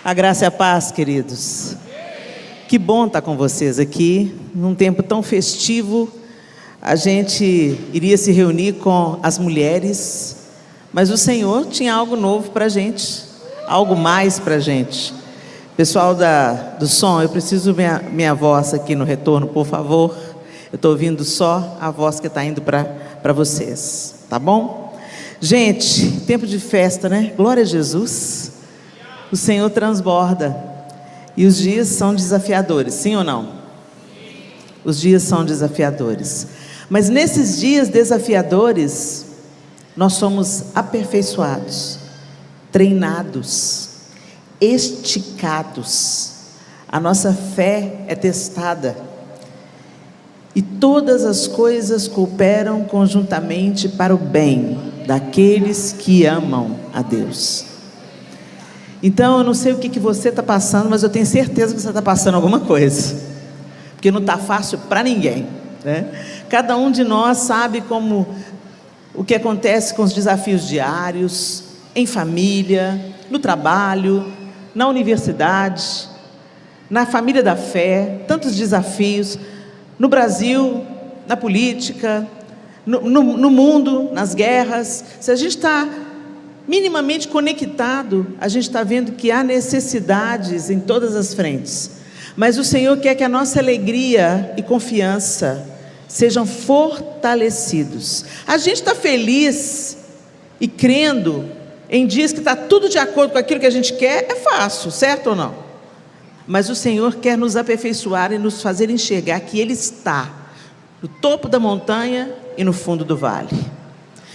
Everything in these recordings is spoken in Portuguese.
A graça e a paz, queridos. Que bom estar com vocês aqui, num tempo tão festivo. A gente iria se reunir com as mulheres, mas o Senhor tinha algo novo para a gente, algo mais para a gente. Pessoal do som, eu preciso minha voz aqui no retorno, por favor. Eu estou ouvindo só a voz que está indo para vocês, tá bom? Gente, tempo de festa, né? Glória a Jesus. O Senhor transborda. E os dias são desafiadores, sim ou não? Os dias são desafiadores. Mas nesses dias desafiadores, nós somos aperfeiçoados, treinados, esticados. A nossa fé é testada. E todas as coisas cooperam conjuntamente para o bem daqueles que amam a Deus. Então eu não sei o que você está passando, mas eu tenho certeza que você está passando alguma coisa, porque não está fácil para ninguém, né? Cada um de nós sabe o que acontece com os desafios diários, em família, no trabalho, na universidade, na família da fé, tantos desafios, no Brasil, na política, no mundo, nas guerras. Se a gente está minimamente conectado, a gente está vendo que há necessidades em todas as frentes, mas o Senhor quer que a nossa alegria e confiança sejam fortalecidos. A gente está feliz e crendo em dias que está tudo de acordo com aquilo que a gente quer, é fácil, certo ou não? Mas o Senhor quer nos aperfeiçoar e nos fazer enxergar que Ele está no topo da montanha e no fundo do vale.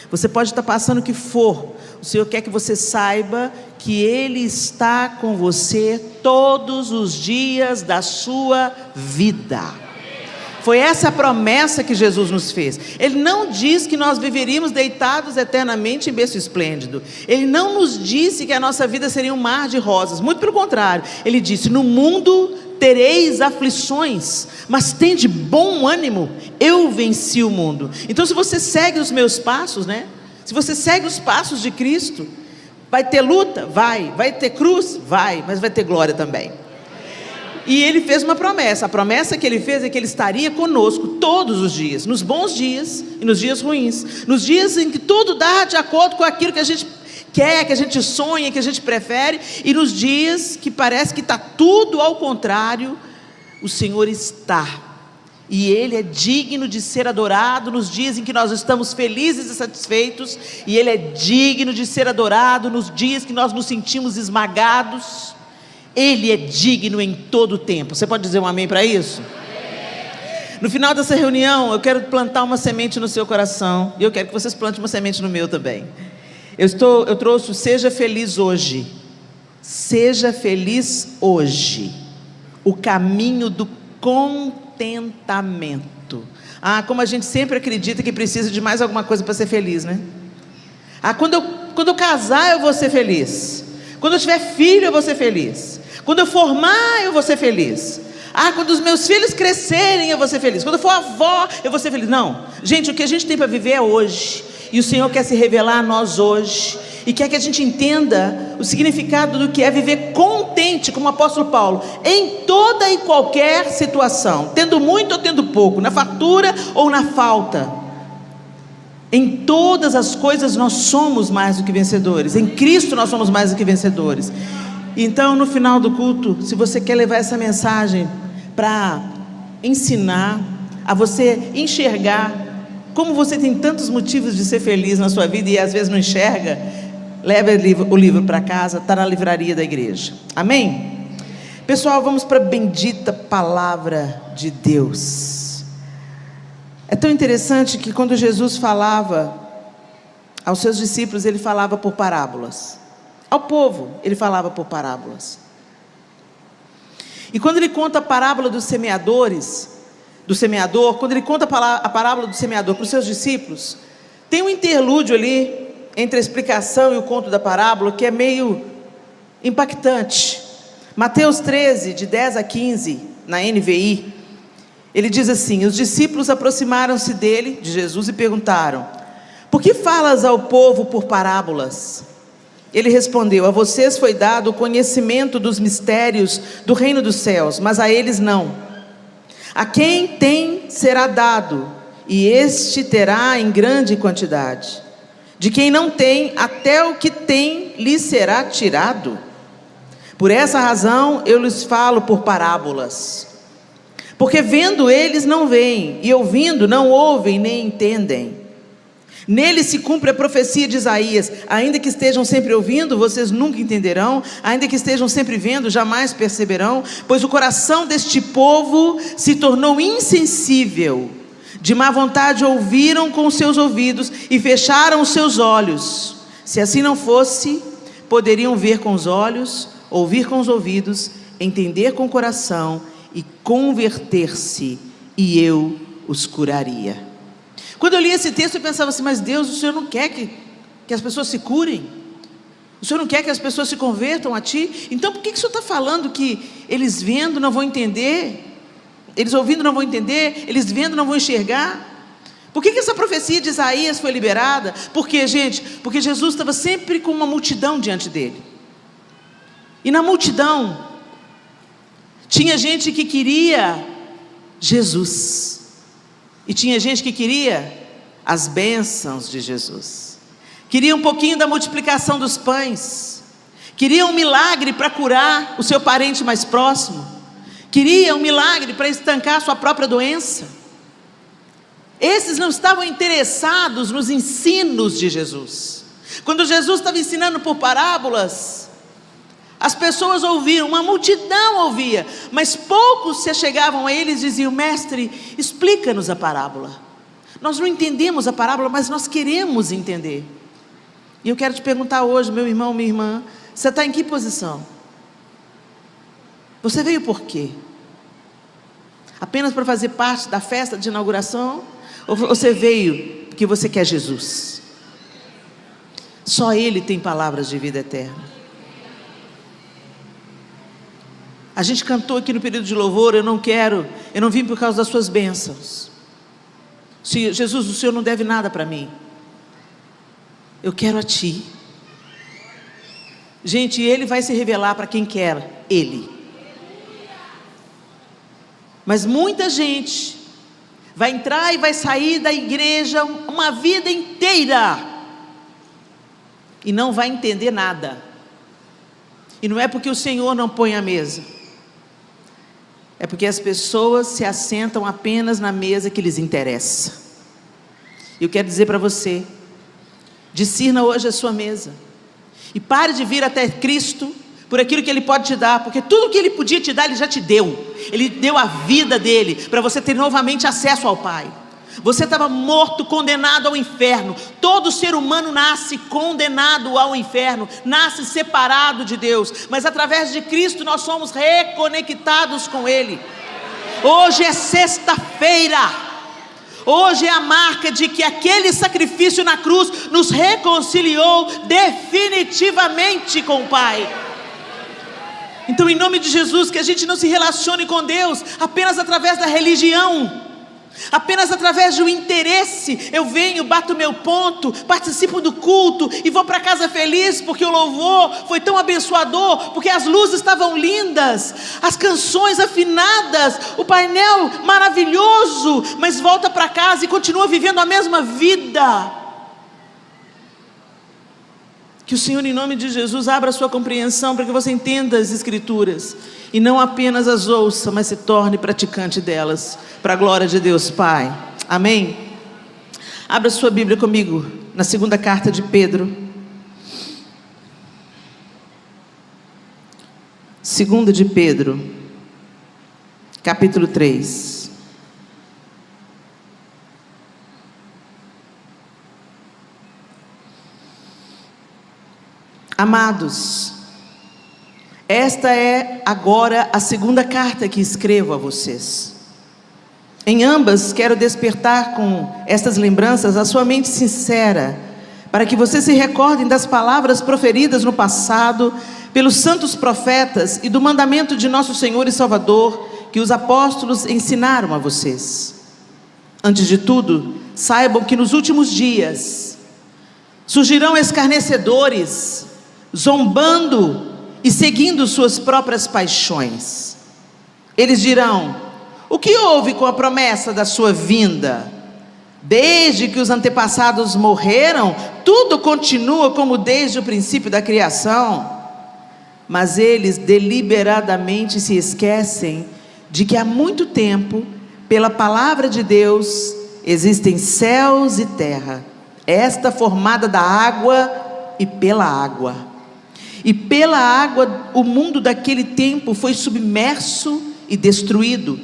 Você pode estar passando o que for, o Senhor quer que você saiba que Ele está com você todos os dias da sua vida. Foi essa a promessa que Jesus nos fez. Ele não diz que nós viveríamos deitados eternamente em berço esplêndido. Ele não nos disse que a nossa vida seria um mar de rosas. Muito pelo contrário. Ele disse: no mundo tereis aflições, mas tende bom ânimo, eu venci o mundo. Então, se você segue os meus passos, né? Se você segue os passos de Cristo, vai ter luta? Vai ter cruz? Vai, mas vai ter glória também. E Ele fez uma promessa. A promessa que Ele fez é que Ele estaria conosco todos os dias, nos bons dias e nos dias ruins, nos dias em que tudo dá de acordo com aquilo que a gente quer, que a gente sonha, que a gente prefere, e nos dias que parece que está tudo ao contrário, o Senhor está, e Ele é digno de ser adorado nos dias em que nós estamos felizes e satisfeitos, e Ele é digno de ser adorado nos dias que nós nos sentimos esmagados. Ele é digno em todo o tempo. Você pode dizer um amém para isso? No final dessa reunião, eu quero plantar uma semente no seu coração, e eu quero que vocês plantem uma semente no meu também. Eu trouxe o seja feliz hoje. Seja feliz hoje. O caminho do contentamento. Como a gente sempre acredita que precisa de mais alguma coisa para ser feliz, né? Quando eu casar eu vou ser feliz. Quando eu tiver filho eu vou ser feliz. Quando eu formar eu vou ser feliz. Quando os meus filhos crescerem eu vou ser feliz. Quando eu for avó eu vou ser feliz. Não, gente, o que a gente tem para viver é hoje. E o Senhor quer se revelar a nós hoje, e quer que a gente entenda o significado do que é viver contente, como o apóstolo Paulo, em toda e qualquer situação, tendo muito ou tendo pouco, na fartura ou na falta. Em todas as coisas nós somos mais do que vencedores, em Cristo nós somos mais do que vencedores. Então, no final do culto, se você quer levar essa mensagem para ensinar, a você enxergar como você tem tantos motivos de ser feliz na sua vida e às vezes não enxerga, leve o livro para casa, está na livraria da igreja. Amém? Pessoal, vamos para a bendita palavra de Deus. É tão interessante que quando Jesus falava aos seus discípulos, Ele falava por parábolas. Ao povo, Ele falava por parábolas. E quando Ele conta a parábola dos semeador, quando Ele conta a parábola do semeador para os seus discípulos, tem um interlúdio ali entre a explicação e o conto da parábola que é meio impactante. Mateus 13, de 10 a 15, na NVI, ele diz assim: os discípulos aproximaram-se de Jesus, e perguntaram: por que falas ao povo por parábolas? Ele respondeu: a vocês foi dado o conhecimento dos mistérios do reino dos céus, mas a eles não. A quem tem será dado, e este terá em grande quantidade. De quem não tem, até o que tem lhe será tirado. Por essa razão eu lhes falo por parábolas. Porque vendo eles não veem, e ouvindo não ouvem nem entendem. Nele se cumpre a profecia de Isaías: ainda que estejam sempre ouvindo, vocês nunca entenderão; ainda que estejam sempre vendo, jamais perceberão. Pois o coração deste povo se tornou insensível, de má vontade ouviram com os seus ouvidos e fecharam os seus olhos. Se assim não fosse, poderiam ver com os olhos, ouvir com os ouvidos, entender com o coração e converter-se, e eu os curaria. Quando eu li esse texto eu pensava assim: mas Deus, o Senhor não quer que as pessoas se curem? O Senhor não quer que as pessoas se convertam a Ti? Então por que o Senhor está falando que eles vendo não vão entender, eles ouvindo não vão entender, eles vendo não vão enxergar? Por que essa profecia de Isaías foi liberada? Porque, gente, porque Jesus estava sempre com uma multidão diante dele, e na multidão tinha gente que queria Jesus, e tinha gente que queria as bênçãos de Jesus, queria um pouquinho da multiplicação dos pães, queria um milagre para curar o seu parente mais próximo, queria um milagre para estancar a sua própria doença. Esses não estavam interessados nos ensinos de Jesus. Quando Jesus estava ensinando por parábolas, as pessoas ouviam, uma multidão ouvia, mas poucos se chegavam a eles e diziam: mestre, explica-nos a parábola. Nós não entendemos a parábola, mas nós queremos entender. E eu quero te perguntar hoje, meu irmão, minha irmã, você está em que posição? Você veio por quê? Apenas para fazer parte da festa de inauguração? Ou você veio porque você quer Jesus? Só Ele tem palavras de vida eterna. A gente cantou aqui no período de louvor: eu não vim por causa das suas bênçãos. Jesus, o Senhor não deve nada para mim, eu quero a Ti. Gente, Ele vai se revelar para quem quer Ele. Mas muita gente vai entrar e vai sair da igreja uma vida inteira e não vai entender nada. E não é porque o Senhor não põe a mesa, é porque as pessoas se assentam apenas na mesa que lhes interessa. Eu quero dizer para você: discirna hoje a sua mesa, e pare de vir até Cristo por aquilo que Ele pode te dar, porque tudo que Ele podia te dar, Ele já te deu. Ele deu a vida dEle, para você ter novamente acesso ao Pai. Você estava morto, condenado ao inferno. Todo ser humano nasce condenado ao inferno, nasce separado de Deus, mas através de Cristo nós somos reconectados com Ele. Hoje é sexta-feira, hoje é a marca de que aquele sacrifício na cruz nos reconciliou definitivamente com o Pai. Então, em nome de Jesus, que a gente não se relacione com Deus apenas através da religião, apenas através de um interesse. Eu venho, bato meu ponto, participo do culto e vou para casa feliz porque o louvor foi tão abençoador, porque as luzes estavam lindas, as canções afinadas, o painel maravilhoso, mas volta para casa e continua vivendo a mesma vida. Que o Senhor, em nome de Jesus, abra a sua compreensão para que você entenda as Escrituras e não apenas as ouça, mas se torne praticante delas, para a glória de Deus Pai. Amém? Abra sua Bíblia comigo na segunda carta de Pedro. Segunda de Pedro, capítulo 3. Amados, esta é agora a segunda carta que escrevo a vocês. Em ambas quero despertar com estas lembranças a sua mente sincera, para que vocês se recordem das palavras proferidas no passado pelos santos profetas e do mandamento de nosso Senhor e Salvador que os apóstolos ensinaram a vocês. Antes de tudo, saibam que nos últimos dias surgirão escarnecedores, zombando e seguindo suas próprias paixões. Eles dirão: o que houve com a promessa da sua vinda? Desde que os antepassados morreram, tudo continua como desde o princípio da criação. Mas eles deliberadamente se esquecem de que há muito tempo, pela palavra de Deus, existem céus e terra, esta formada da água e pela água. E pela água o mundo daquele tempo foi submerso e destruído.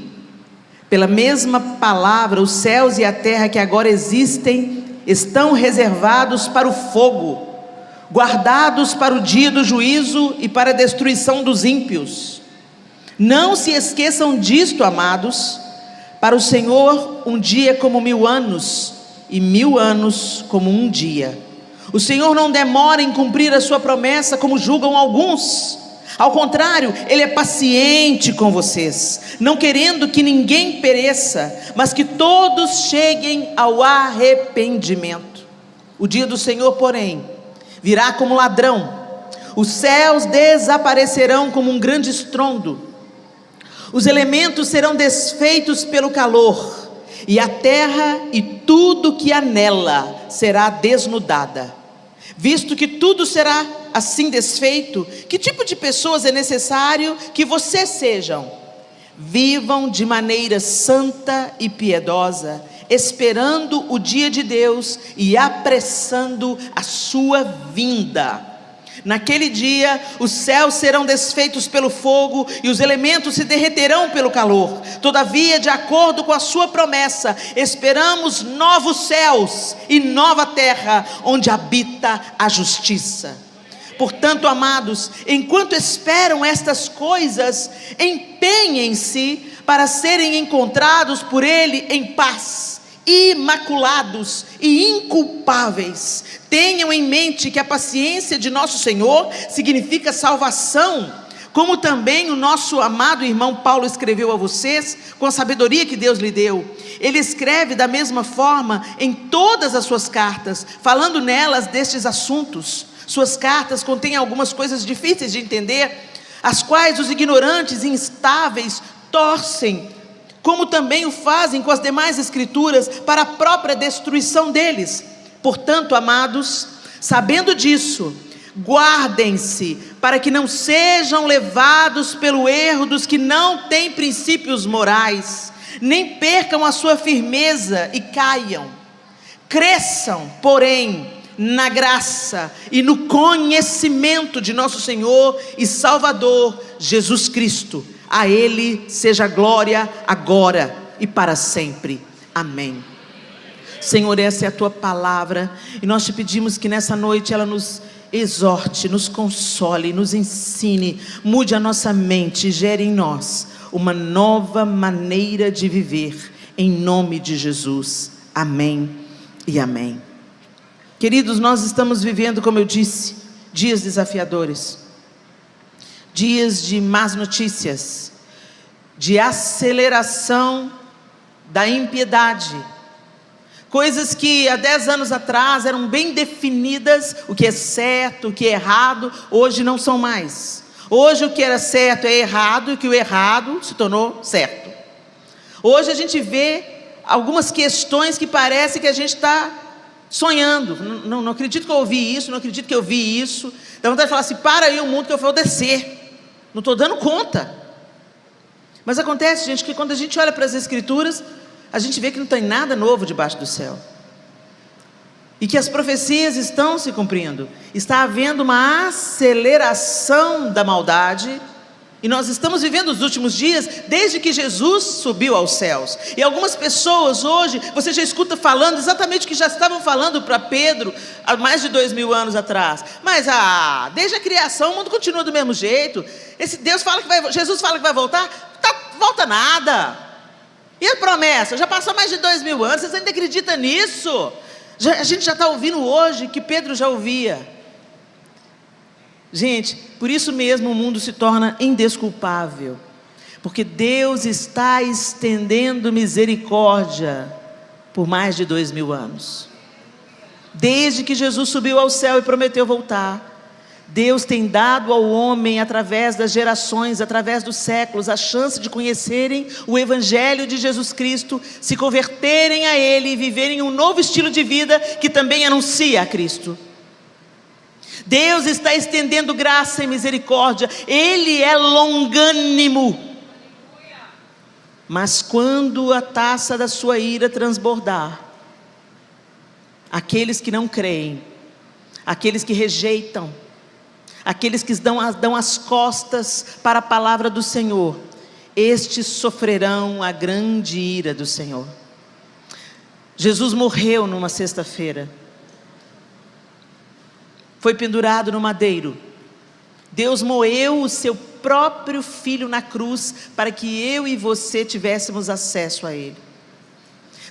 Pela mesma palavra, os céus e a terra que agora existem estão reservados para o fogo, guardados para o dia do juízo e para a destruição dos ímpios. Não se esqueçam disto, amados. Para o Senhor um dia é como 1000 anos, e 1000 anos como um dia. O Senhor não demora em cumprir a sua promessa, como julgam alguns. Ao contrário, Ele é paciente com vocês, não querendo que ninguém pereça, mas que todos cheguem ao arrependimento. O dia do Senhor, porém, virá como ladrão. Os céus desaparecerão como um grande estrondo. Os elementos serão desfeitos pelo calor, e a terra e tudo que há nela será desnudada. Visto que tudo será assim desfeito, que tipo de pessoas é necessário que vocês sejam? Vivam de maneira santa e piedosa, esperando o dia de Deus e apressando a sua vinda. Naquele dia, os céus serão desfeitos pelo fogo e os elementos se derreterão pelo calor. Todavia, de acordo com a sua promessa, esperamos novos céus e nova terra, onde habita a justiça. Portanto, amados, enquanto esperam estas coisas, empenhem-se para serem encontrados por Ele em paz, imaculados e inculpáveis. Tenham em mente que a paciência de nosso Senhor significa salvação, como também o nosso amado irmão Paulo escreveu a vocês, com a sabedoria que Deus lhe deu. Ele escreve da mesma forma em todas as suas cartas, falando nelas destes assuntos. Suas cartas contêm algumas coisas difíceis de entender, as quais os ignorantes e instáveis torcem, como também o fazem com as demais escrituras, para a própria destruição deles. Portanto, amados, sabendo disso, guardem-se para que não sejam levados pelo erro dos que não têm princípios morais, nem percam a sua firmeza e caiam. Cresçam, porém, na graça e no conhecimento de nosso Senhor e Salvador Jesus Cristo. A Ele seja glória agora e para sempre. Amém. Senhor, essa é a Tua palavra, e nós te pedimos que nessa noite ela nos exorte, nos console, nos ensine, mude a nossa mente, gere em nós uma nova maneira de viver, em nome de Jesus. Amém e amém. Queridos, nós estamos vivendo, como eu disse, dias desafiadores, dias de más notícias, de aceleração da impiedade, coisas que há 10 anos atrás eram bem definidas, o que é certo, o que é errado, hoje não são mais. Hoje o que era certo é errado, e o que o errado se tornou certo. Hoje a gente vê algumas questões que parece que a gente está sonhando. Não acredito que eu ouvi isso, não acredito que eu vi isso. Dá vontade de falar assim: para aí o mundo que eu vou descer. Não estou dando conta. Mas acontece, gente, que quando a gente olha para as Escrituras, a gente vê que não tem nada novo debaixo do céu, e que as profecias estão se cumprindo. Está havendo uma aceleração da maldade, e nós estamos vivendo os últimos dias desde que Jesus subiu aos céus. E algumas pessoas hoje, você já escuta falando exatamente o que já estavam falando para Pedro há mais de 2000 anos atrás. Mas desde a criação o mundo continua do mesmo jeito. Jesus fala que vai voltar, volta nada. E a promessa? Já passou mais de 2000 anos, vocês ainda acreditam nisso? A gente já está ouvindo hoje que Pedro já ouvia. Gente, por isso mesmo o mundo se torna indesculpável, porque Deus está estendendo misericórdia por mais de 2000 anos. Desde que Jesus subiu ao céu e prometeu voltar, Deus tem dado ao homem, através das gerações, através dos séculos, a chance de conhecerem o Evangelho de Jesus Cristo, se converterem a Ele e viverem um novo estilo de vida que também anuncia a Cristo. Deus está estendendo graça e misericórdia, Ele é longânimo. Mas quando a taça da sua ira transbordar, aqueles que não creem, aqueles que rejeitam, aqueles que dão as costas para a palavra do Senhor, estes sofrerão a grande ira do Senhor. Jesus morreu numa sexta-feira, foi pendurado no madeiro. Deus moeu o seu próprio Filho na cruz, para que eu e você tivéssemos acesso a Ele.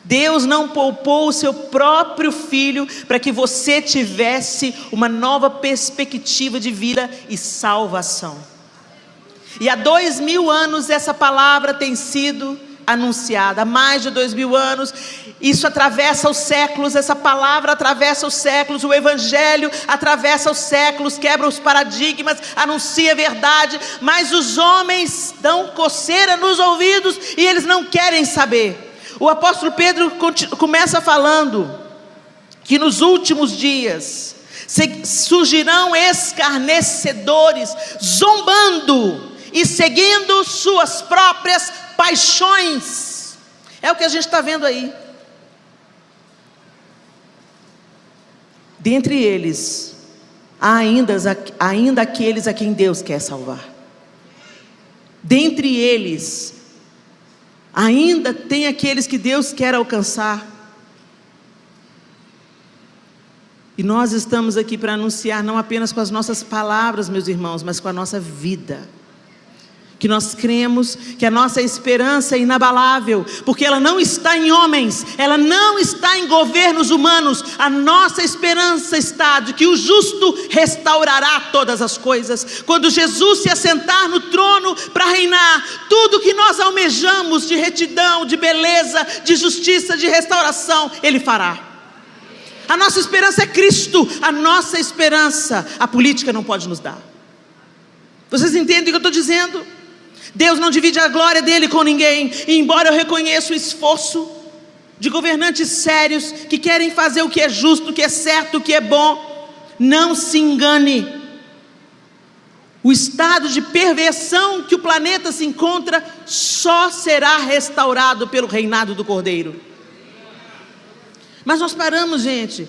Deus não poupou o seu próprio Filho para que você tivesse uma nova perspectiva de vida e salvação. E há 2000 anos essa palavra tem sido anunciada, há mais de 2000 anos, isso atravessa os séculos, essa palavra atravessa os séculos, o Evangelho atravessa os séculos, quebra os paradigmas, anuncia a verdade, mas os homens dão coceira nos ouvidos e eles não querem saber. O apóstolo Pedro começa falando que nos últimos dias surgirão escarnecedores, zombando e seguindo suas próprias paixões. É o que a gente está vendo aí. Dentre eles, há ainda aqueles a quem Deus quer salvar. Dentre eles, ainda tem aqueles que Deus quer alcançar. E nós estamos aqui para anunciar, não apenas com as nossas palavras, meus irmãos, mas com a nossa vida. Que nós cremos que a nossa esperança é inabalável, porque ela não está em homens, ela não está em governos humanos. A nossa esperança está de que o justo restaurará todas as coisas. Quando Jesus se assentar no trono para reinar, tudo que nós almejamos de retidão, de beleza, de justiça, de restauração, Ele fará. A nossa esperança é Cristo, a nossa esperança a política não pode nos dar. Vocês entendem o que eu estou dizendo? Deus não divide a glória dele com ninguém. E embora eu reconheça o esforço de governantes sérios que querem fazer o que é justo, o que é certo, o que é bom, não se engane. O estado de perversão que o planeta se encontra só será restaurado pelo reinado do Cordeiro. Mas nós paramos, gente,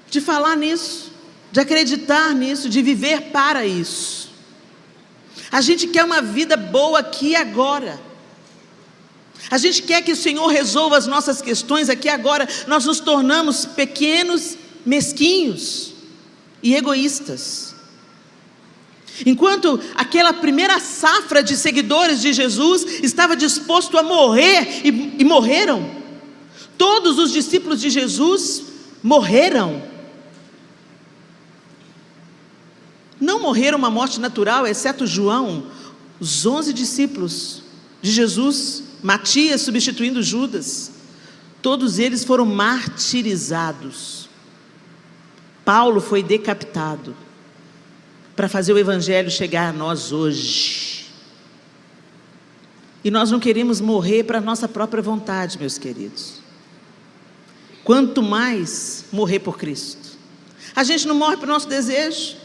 de falar nisso, de acreditar nisso, de viver para isso. A gente quer uma vida boa aqui e agora. A gente quer que o Senhor resolva as nossas questões aqui e agora. Nós nos tornamos pequenos, mesquinhos e egoístas. Enquanto aquela primeira safra de seguidores de Jesus estava disposto a morrer, e morreram. Todos os discípulos de Jesus morreram. Não morreram uma morte natural, exceto João. Os 11 discípulos de Jesus, Matias substituindo Judas, todos eles foram martirizados. Paulo foi decapitado para fazer o Evangelho chegar a nós hoje. E nós não queremos morrer para a nossa própria vontade, meus queridos. Quanto mais morrer por Cristo. A gente não morre para o nosso desejo.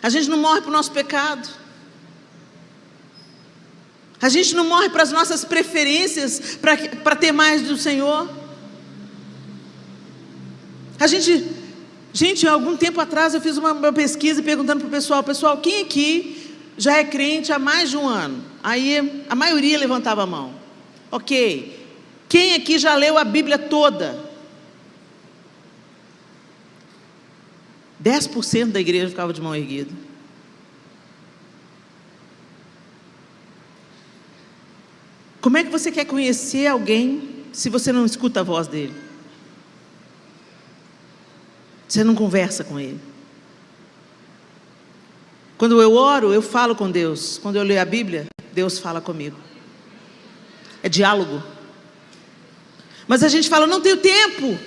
A gente não morre para o nosso pecado. A gente não morre para as nossas preferências, para ter mais do Senhor. Gente, há algum tempo atrás eu fiz uma pesquisa perguntando para o pessoal, quem aqui já é crente há mais de um ano? Aí a maioria levantava a mão. Ok. Quem aqui já leu a Bíblia toda? 10% da igreja ficava de mão erguida. Como é que você quer conhecer alguém se você não escuta a voz dele? Você não conversa com ele. Quando eu oro, eu falo com Deus. Quando eu leio a Bíblia, Deus fala comigo. É diálogo. Mas a gente fala, não tenho tempo.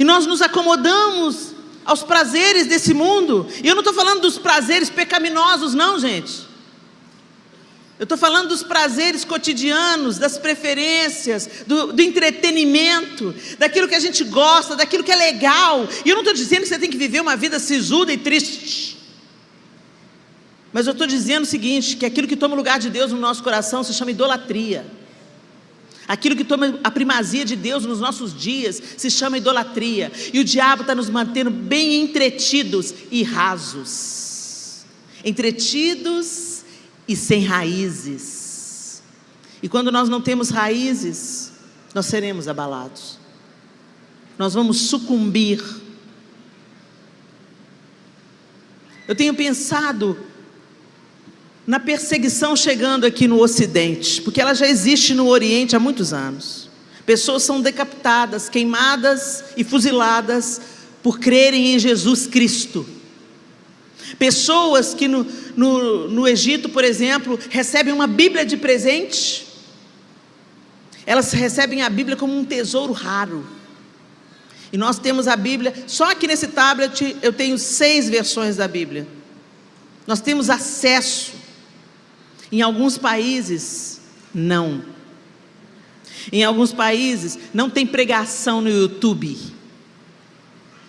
E nós nos acomodamos aos prazeres desse mundo. E eu não estou falando dos prazeres pecaminosos não, gente. Eu estou falando dos prazeres cotidianos, das preferências, do entretenimento, daquilo que a gente gosta, daquilo que é legal. E eu não estou dizendo que você tem que viver uma vida sisuda e triste. Mas eu estou dizendo o seguinte, que aquilo que toma o lugar de Deus no nosso coração se chama idolatria. Aquilo que toma a primazia de Deus nos nossos dias se chama idolatria. E o diabo está nos mantendo bem entretidos e rasos. Entretidos e sem raízes. E quando nós não temos raízes, nós seremos abalados. Nós vamos sucumbir. Eu tenho pensado na perseguição chegando aqui no Ocidente, porque ela já existe no Oriente há muitos anos. Pessoas são decapitadas, queimadas e fuziladas por crerem em Jesus Cristo. Pessoas que no Egito, por exemplo, recebem uma Bíblia de presente. Elas recebem a Bíblia como um tesouro raro. E nós temos a Bíblia, só aqui nesse tablet eu tenho 6 versões da Bíblia. Nós temos acesso. Em alguns países, não. Em alguns países, não tem pregação no YouTube.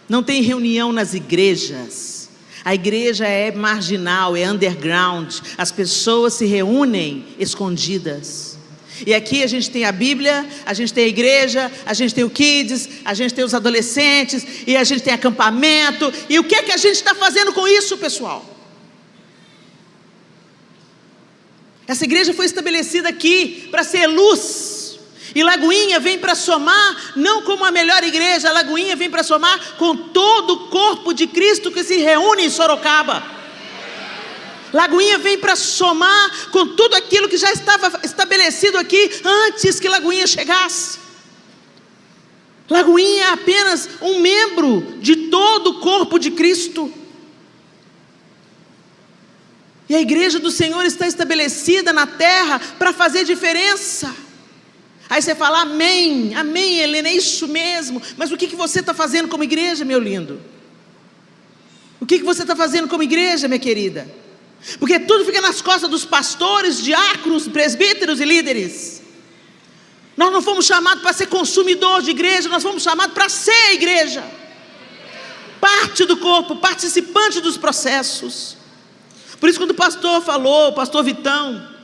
Não tem reunião nas igrejas. A igreja é marginal, é underground. As pessoas se reúnem escondidas. E aqui a gente tem a Bíblia, a gente tem a igreja, a gente tem o Kids, a gente tem os adolescentes, e a gente tem acampamento. E o que é que a gente está fazendo com isso, pessoal? Essa igreja foi estabelecida aqui para ser luz. E Lagoinha vem para somar, não como a melhor igreja, a Lagoinha vem para somar com todo o corpo de Cristo que se reúne em Sorocaba. Lagoinha vem para somar com tudo aquilo que já estava estabelecido aqui antes que Lagoinha chegasse. Lagoinha é apenas um membro de todo o corpo de Cristo. E a igreja do Senhor está estabelecida na terra para fazer diferença. Aí você fala, amém, amém, Helena, é isso mesmo. Mas o que você está fazendo como igreja, meu lindo? O que você está fazendo como igreja, minha querida? Porque tudo fica nas costas dos pastores, diáconos, presbíteros e líderes. Nós não fomos chamados para ser consumidor de igreja, nós fomos chamados para ser igreja. Parte do corpo, participante dos processos. Por isso quando o pastor falou, o pastor Vitão,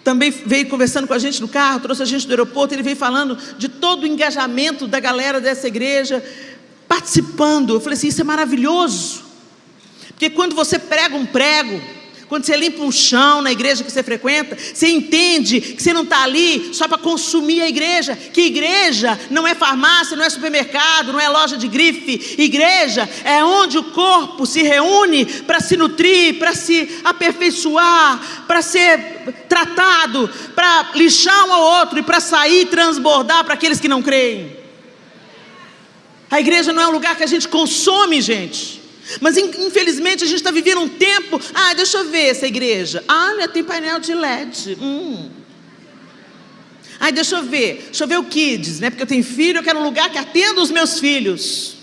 também veio conversando com a gente no carro, trouxe a gente do aeroporto, ele veio falando de todo o engajamento da galera dessa igreja, participando. Eu falei assim, isso é maravilhoso, porque quando você prega um prego, quando você limpa um chão na igreja que você frequenta, você entende que você não está ali só para consumir a igreja, que igreja não é farmácia, não é supermercado, não é loja de grife. Igreja é onde o corpo se reúne para se nutrir, para se aperfeiçoar, para ser tratado, para lixar um ao outro e para sair e transbordar para aqueles que não creem. A igreja não é um lugar que a gente consome, gente. Mas infelizmente a gente está vivendo um tempo. Deixa eu ver essa igreja. Olha, tem painel de LED. Deixa eu ver o Kids, né? Porque eu tenho filho, eu quero um lugar que atenda os meus filhos.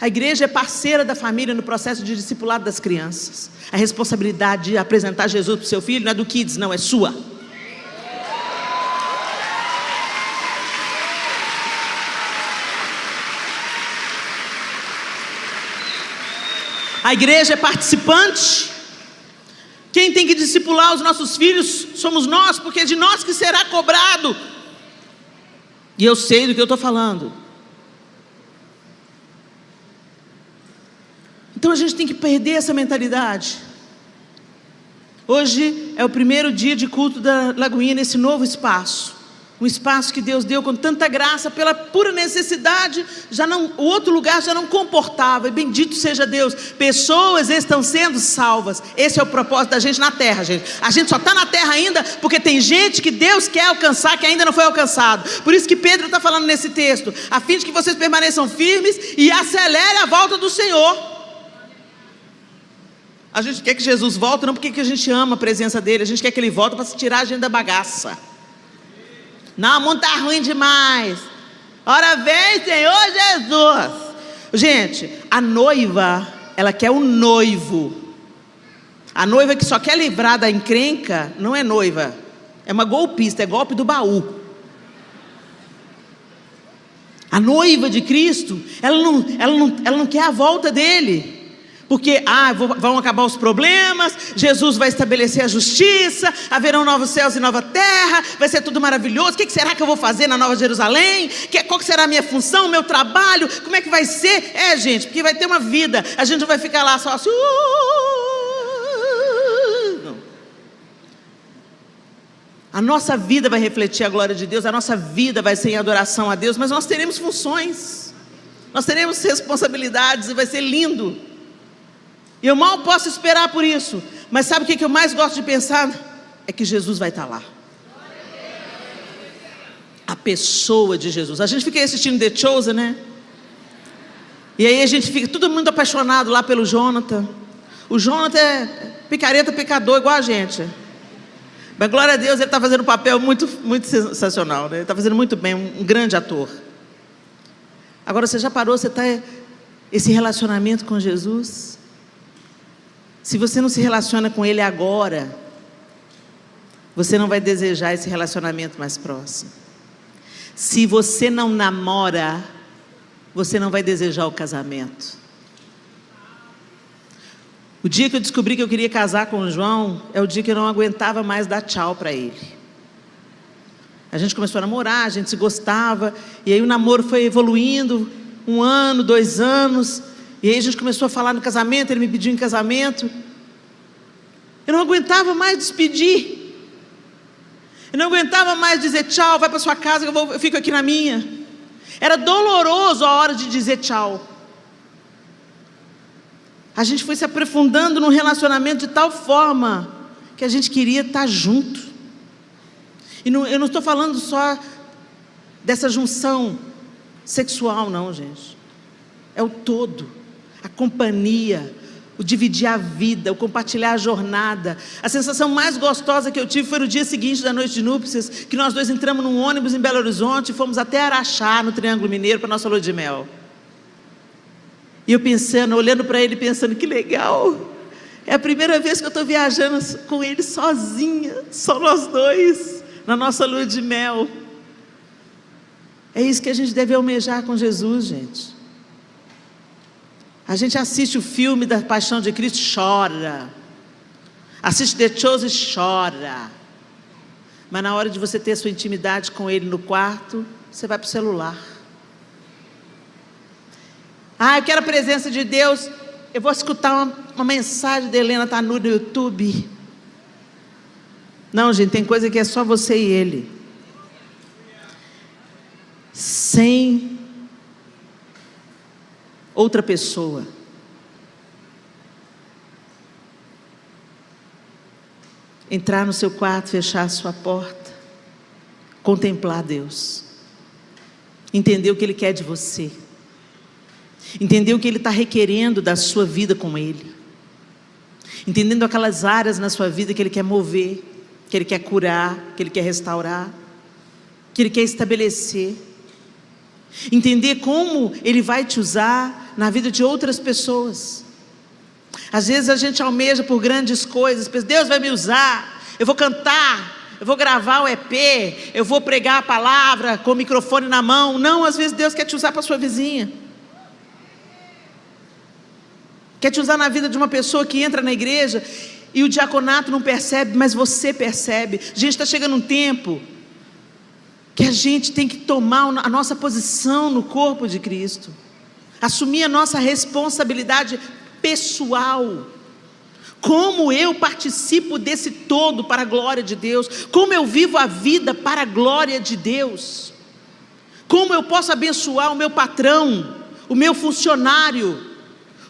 A igreja é parceira da família no processo de discipulado das crianças. A responsabilidade de apresentar Jesus para o seu filho não é do Kids, não, é sua. A igreja é participante. Quem tem que discipular os nossos filhos somos nós, porque é de nós que será cobrado. E eu sei do que eu estou falando. Então a gente tem que perder essa mentalidade. Hoje é o primeiro dia de culto da Lagoinha nesse novo espaço. Um espaço que Deus deu com tanta graça, pela pura necessidade, o outro lugar já não comportava, e bendito seja Deus, pessoas estão sendo salvas. Esse é o propósito da gente na terra, gente. A gente só está na terra ainda porque tem gente que Deus quer alcançar, que ainda não foi alcançado. Por isso que Pedro está falando nesse texto, a fim de que vocês permaneçam firmes e acelere a volta do Senhor. A gente quer que Jesus volte, não porque a gente ama a presença dele, a gente quer que ele volte para se tirar a gente da bagaça. Não, o mundo está ruim demais. Ora vem, Senhor Jesus. Gente, a noiva, ela quer o noivo. A noiva que só quer livrar da encrenca, não é noiva. É uma golpista, é golpe do baú. A noiva de Cristo, ela não quer a volta dele. Porque, vão acabar os problemas, Jesus vai estabelecer a justiça, haverão novos céus e nova terra, vai ser tudo maravilhoso. O que será que eu vou fazer na Nova Jerusalém? Qual que será a minha função, o meu trabalho? Como é que vai ser? Gente, porque vai ter uma vida, a gente não vai ficar lá só assim. Não. A nossa vida vai refletir a glória de Deus, a nossa vida vai ser em adoração a Deus, mas nós teremos funções, nós teremos responsabilidades e vai ser lindo. E eu mal posso esperar por isso. Mas sabe o que eu mais gosto de pensar? É que Jesus vai estar lá. A pessoa de Jesus. A gente fica aí assistindo The Chosen, né? E aí a gente fica todo mundo apaixonado lá pelo Jonathan. O Jonathan é picareta, pecador, igual a gente. Mas glória a Deus, ele está fazendo um papel muito, muito sensacional, né? Ele está fazendo muito bem, um grande ator. Agora você já parou, você está esse relacionamento com Jesus? Se você não se relaciona com Ele agora, você não vai desejar esse relacionamento mais próximo. Se você não namora, você não vai desejar o casamento. O dia que eu descobri que eu queria casar com o João, é o dia que eu não aguentava mais dar tchau para ele. A gente começou a namorar, a gente se gostava, e aí o namoro foi evoluindo, 1 ano, 2 anos, e aí a gente começou a falar no casamento, ele me pediu em casamento. Eu não aguentava mais despedir. Eu não aguentava mais dizer tchau, vai para sua casa, eu fico aqui na minha. Era doloroso a hora de dizer tchau. A gente foi se aprofundando num relacionamento de tal forma que a gente queria estar junto. E eu não estou falando só dessa junção sexual, não, gente. É o todo. A companhia, o dividir a vida, o compartilhar a jornada. A sensação mais gostosa que eu tive foi no dia seguinte da noite de núpcias, que nós dois entramos num ônibus em Belo Horizonte e fomos até Araxá, no Triângulo Mineiro, para a nossa lua de mel. E eu pensando, olhando para ele, pensando, que legal. É a primeira vez que eu estou viajando com ele sozinha, só nós dois, na nossa lua de mel. É isso que a gente deve almejar com Jesus, gente. A gente assiste o filme da Paixão de Cristo, chora. Assiste The Chosen, chora. Mas na hora de você ter sua intimidade com Ele no quarto, você vai para o celular. Eu quero a presença de Deus. Eu vou escutar uma mensagem da Helena Tanuri no YouTube. Não, gente, tem coisa que é só você e Ele. Sem outra pessoa. Entrar no seu quarto, fechar a sua porta, contemplar Deus, entender o que Ele quer de você, entender o que Ele está requerendo da sua vida com Ele, entendendo aquelas áreas na sua vida que Ele quer mover, que Ele quer curar, que Ele quer restaurar, que Ele quer estabelecer. Entender como Ele vai te usar na vida de outras pessoas. Às vezes a gente almeja por grandes coisas, pensa, Deus vai me usar, eu vou cantar, eu vou gravar o EP, eu vou pregar a palavra com o microfone na mão. Não, às vezes Deus quer te usar para a sua vizinha, quer te usar na vida de uma pessoa que entra na igreja e o diaconato não percebe, mas você percebe. Gente, está chegando um tempo que a gente tem que tomar a nossa posição no corpo de Cristo, assumir a nossa responsabilidade pessoal. Como eu participo desse todo para a glória de Deus? Como eu vivo a vida para a glória de Deus? Como eu posso abençoar o meu patrão, o meu funcionário,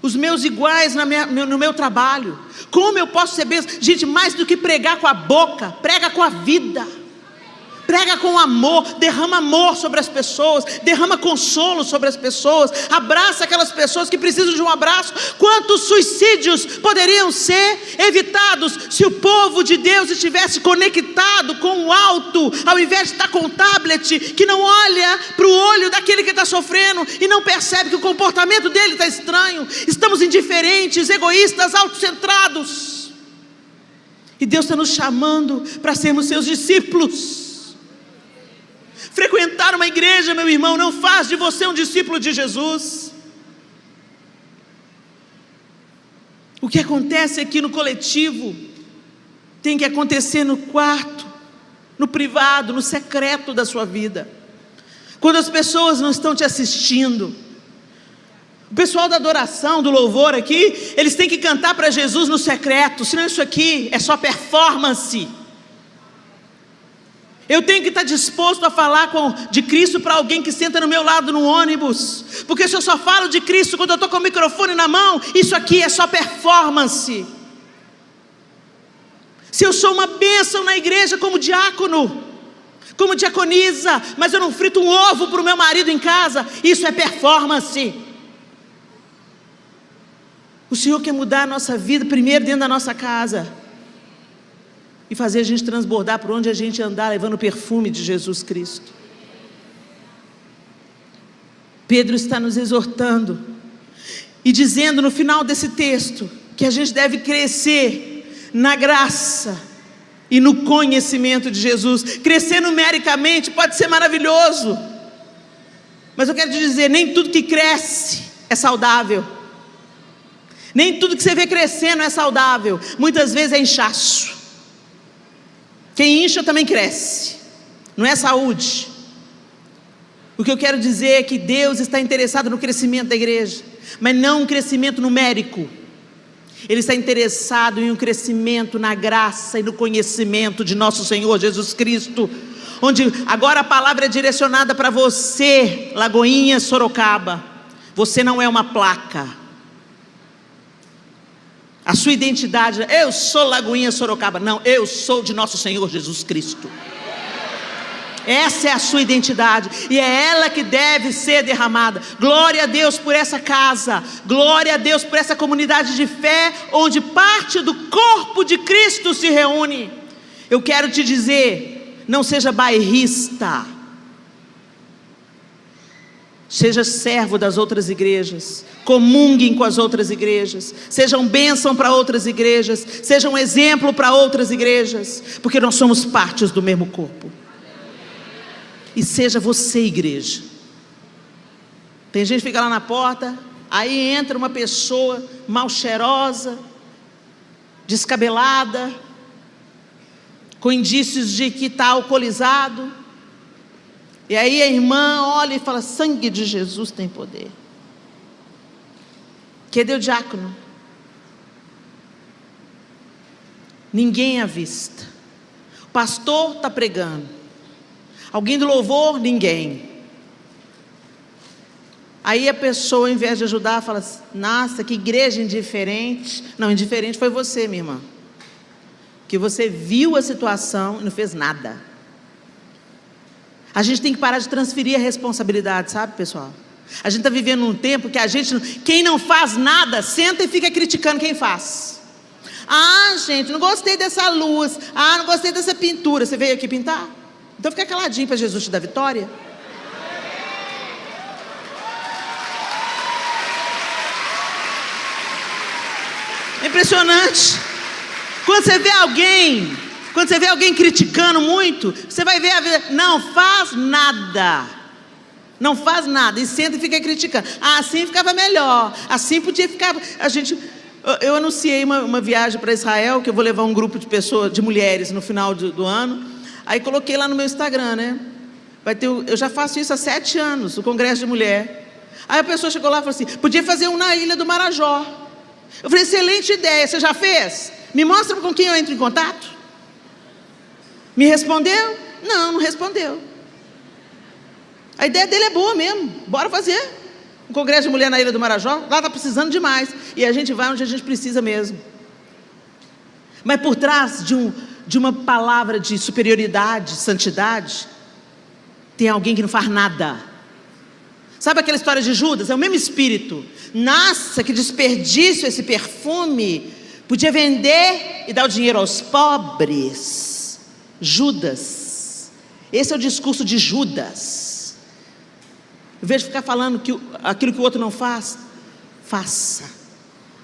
os meus iguais no meu trabalho? Como eu posso ser bênção? Gente, mais do que pregar com a boca, prega com a vida. Prega com amor, derrama amor sobre as pessoas, derrama consolo sobre as pessoas, abraça aquelas pessoas que precisam de um abraço. Quantos suicídios poderiam ser evitados se o povo de Deus estivesse conectado com o alto, ao invés de estar com o tablet, que não olha para o olho daquele que está sofrendo e não percebe que o comportamento dele está estranho. Estamos indiferentes, egoístas, autocentrados. E Deus está nos chamando para sermos seus discípulos. Frequentar uma igreja, meu irmão, não faz de você um discípulo de Jesus. O que acontece aqui no coletivo tem que acontecer no quarto, no privado, no secreto da sua vida. Quando as pessoas não estão te assistindo. O pessoal da adoração, do louvor aqui, eles têm que cantar para Jesus no secreto, senão isso aqui é só performance. Eu tenho que estar disposto a falar de Cristo para alguém que senta no meu lado no ônibus, porque se eu só falo de Cristo quando eu estou com o microfone na mão, isso aqui é só performance. Se eu sou uma bênção na igreja como diácono, como diaconisa, mas eu não frito um ovo para o meu marido em casa, isso é performance. O Senhor quer mudar a nossa vida primeiro dentro da nossa casa e fazer a gente transbordar por onde a gente andar, levando o perfume de Jesus Cristo. Pedro está nos exortando e dizendo no final desse texto que a gente deve crescer na graça e no conhecimento de Jesus. Crescer numericamente pode ser maravilhoso, mas eu quero te dizer, nem tudo que cresce é saudável. Nem tudo que você vê crescendo é saudável. Muitas vezes é inchaço. Quem incha também cresce, não é saúde. O que eu quero dizer é que Deus está interessado no crescimento da igreja, mas não um crescimento numérico. Ele está interessado em um crescimento na graça e no conhecimento de nosso Senhor Jesus Cristo, onde agora a palavra é direcionada para você, Lagoinha, Sorocaba. Você não é uma placa. A sua identidade, eu sou Lagoinha, Sorocaba. Não, eu sou de nosso Senhor Jesus Cristo. Essa é a sua identidade, e é ela que deve ser derramada. Glória a Deus por essa casa, glória a Deus por essa comunidade de fé, onde parte do corpo de Cristo se reúne. Eu quero te dizer, não seja bairrista, seja servo das outras igrejas, comunguem com as outras igrejas, sejam bênção para outras igrejas, sejam exemplo para outras igrejas, porque nós somos partes do mesmo corpo. E seja você igreja. Tem gente que fica lá na porta, aí entra uma pessoa mal cheirosa, descabelada, com indícios de que está alcoolizado, e aí a irmã olha e fala: sangue de Jesus tem poder. Cadê o diácono? Ninguém à vista. O pastor está pregando. Alguém do louvor? Ninguém. Aí a pessoa, ao invés de ajudar, fala: nossa, que igreja indiferente. Não, indiferente foi você, minha irmã, que você viu a situação e não fez nada. A gente tem que parar de transferir a responsabilidade, sabe, pessoal? A gente está vivendo um tempo que quem não faz nada, senta e fica criticando quem faz. Ah, gente, não gostei dessa luz. Ah, não gostei dessa pintura. Você veio aqui pintar? Então fica caladinho para Jesus te dar vitória. É impressionante. Quando você vê alguém criticando muito, você vai ver a vida, não faz nada. Não faz nada, e senta e fica criticando. Ah, assim ficava melhor, assim podia ficar. Eu anunciei uma viagem para Israel, que eu vou levar um grupo de pessoas, de mulheres, no final do ano. Aí coloquei lá no meu Instagram, né? Eu já faço isso há 7 anos, o Congresso de Mulher. Aí a pessoa chegou lá e falou assim: podia fazer um na Ilha do Marajó. Eu falei: excelente ideia, você já fez? Me mostra com quem eu entro em contato. Me respondeu? Não respondeu. A ideia dele é boa mesmo, bora fazer um Congresso de Mulher na Ilha do Marajó. Lá está precisando demais, e a gente vai onde a gente precisa mesmo. Mas por trás de uma palavra de superioridade, santidade, tem alguém que não faz nada. Sabe aquela história de Judas? É o mesmo espírito. Nossa, que desperdício esse perfume. Podia vender e dar o dinheiro aos pobres. Judas. Esse é o discurso de Judas. Em vez de ficar falando aquilo que o outro não faz, faça.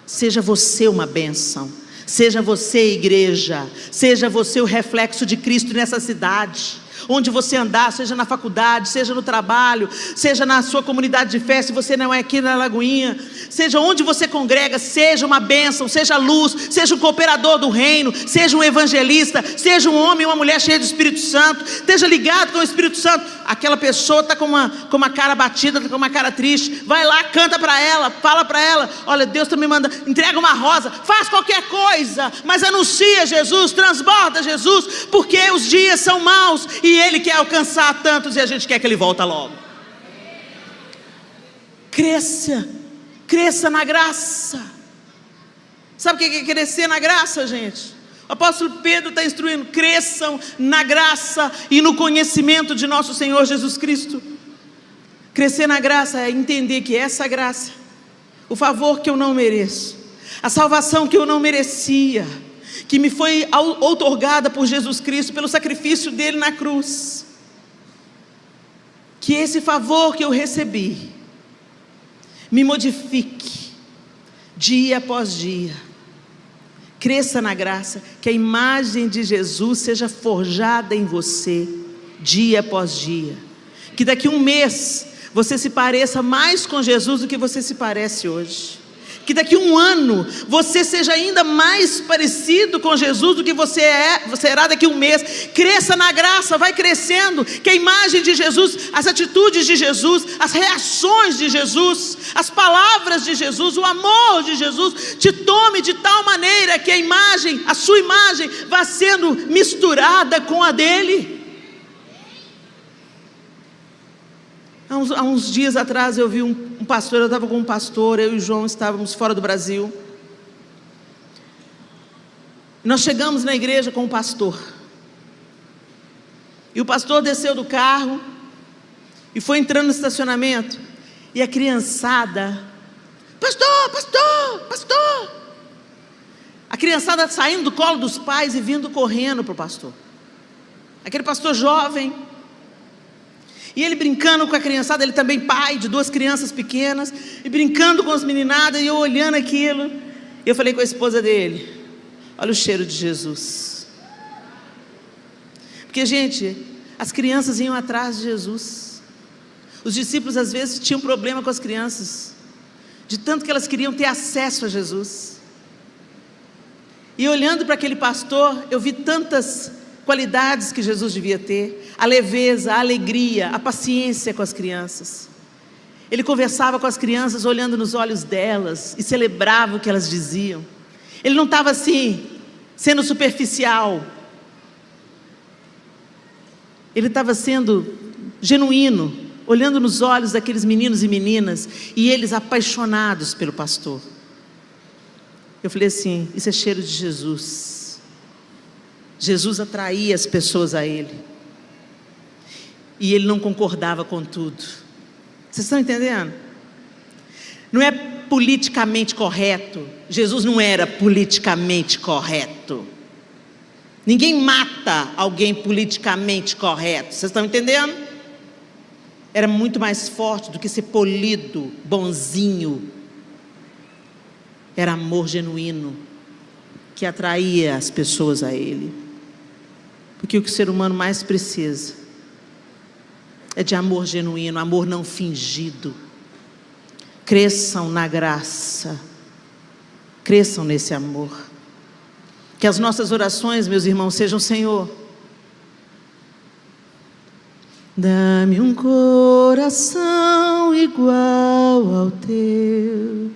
Seja você uma bênção. Seja você igreja. Seja você o reflexo de Cristo nessa cidade. Onde você andar, seja na faculdade, seja no trabalho, seja na sua comunidade de fé, se você não é aqui na Lagoinha, seja onde você congrega, seja uma bênção, seja luz, seja um cooperador do reino, seja um evangelista, seja um homem, uma mulher cheia do Espírito Santo, esteja ligado com o Espírito Santo. Aquela pessoa está com uma cara batida, está com uma cara triste, vai lá, canta para ela, fala para ela, olha, Deus está me mandando, entrega uma rosa, faz qualquer coisa, mas anuncia Jesus, transborda Jesus, porque os dias são maus, e Ele quer alcançar tantos, e a gente quer que Ele volta logo. Cresça na graça. Sabe o que é crescer na graça, gente? O apóstolo Pedro está instruindo: cresçam na graça e no conhecimento de nosso Senhor Jesus Cristo. Crescer na graça é entender que essa graça, o favor que eu não mereço, a salvação que eu não merecia, que me foi outorgada por Jesus Cristo, pelo sacrifício dele na cruz, que esse favor que eu recebi me modifique dia após dia. Cresça na graça, que a imagem de Jesus seja forjada em você dia após dia, que daqui a um mês você se pareça mais com Jesus do que você se parece hoje, que daqui a um ano você seja ainda mais parecido com Jesus do que você será daqui a um mês. Cresça na graça, vai crescendo, que a imagem de Jesus, as atitudes de Jesus, as reações de Jesus, as palavras de Jesus, o amor de Jesus te tome de tal maneira que a sua imagem vá sendo misturada com a dele. Há uns dias atrás eu vi um pastor, eu estava com um pastor, eu e o João estávamos fora do Brasil. Nós chegamos na igreja com o pastor. E o pastor desceu do carro e foi entrando no estacionamento. E a criançada: pastor, pastor, pastor. A criançada saindo do colo dos pais e vindo correndo para o pastor. Aquele pastor jovem. E ele brincando com a criançada, ele também pai de 2 crianças pequenas, e brincando com as meninadas, e eu olhando aquilo. E eu falei com a esposa dele: olha o cheiro de Jesus. Porque, gente, as crianças iam atrás de Jesus. Os discípulos às vezes tinham problema com as crianças, de tanto que elas queriam ter acesso a Jesus. E olhando para aquele pastor, eu vi tantas qualidades que Jesus devia ter: a leveza, a alegria, a paciência com as crianças. Ele conversava com as crianças olhando nos olhos delas e celebrava o que elas diziam. Ele não estava assim, sendo superficial. Ele estava sendo genuíno, olhando nos olhos daqueles meninos e meninas, e eles apaixonados pelo pastor. Eu falei assim: isso é cheiro de Jesus. Jesus atraía as pessoas a Ele, e Ele não concordava com tudo. Vocês estão entendendo? Não é politicamente correto. Jesus não era politicamente correto. Ninguém mata alguém politicamente correto. Vocês estão entendendo? Era muito mais forte do que ser polido, bonzinho. Era amor genuíno que atraía as pessoas a Ele. Porque o que o ser humano mais precisa é de amor genuíno, amor não fingido. Cresçam na graça, cresçam nesse amor. Que as nossas orações, meus irmãos, sejam: Senhor, dá-me um coração igual ao teu,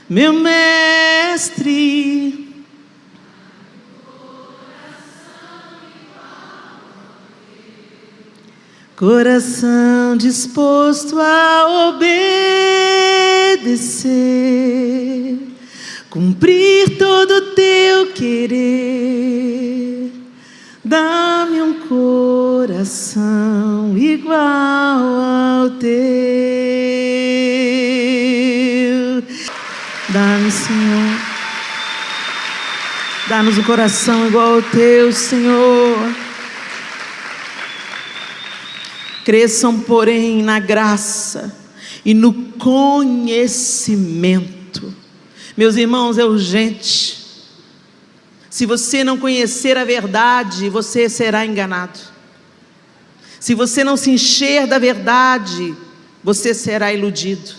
meu mestre. Coração disposto a obedecer, cumprir todo o teu querer. coração igual ao teu. Dá-nos, Senhor. Dá-nos um coração igual ao teu, Senhor. Cresçam, porém, na graça e no conhecimento. Meus irmãos, é urgente. Se você não conhecer a verdade, você será enganado. Se você não se encher da verdade, você será iludido.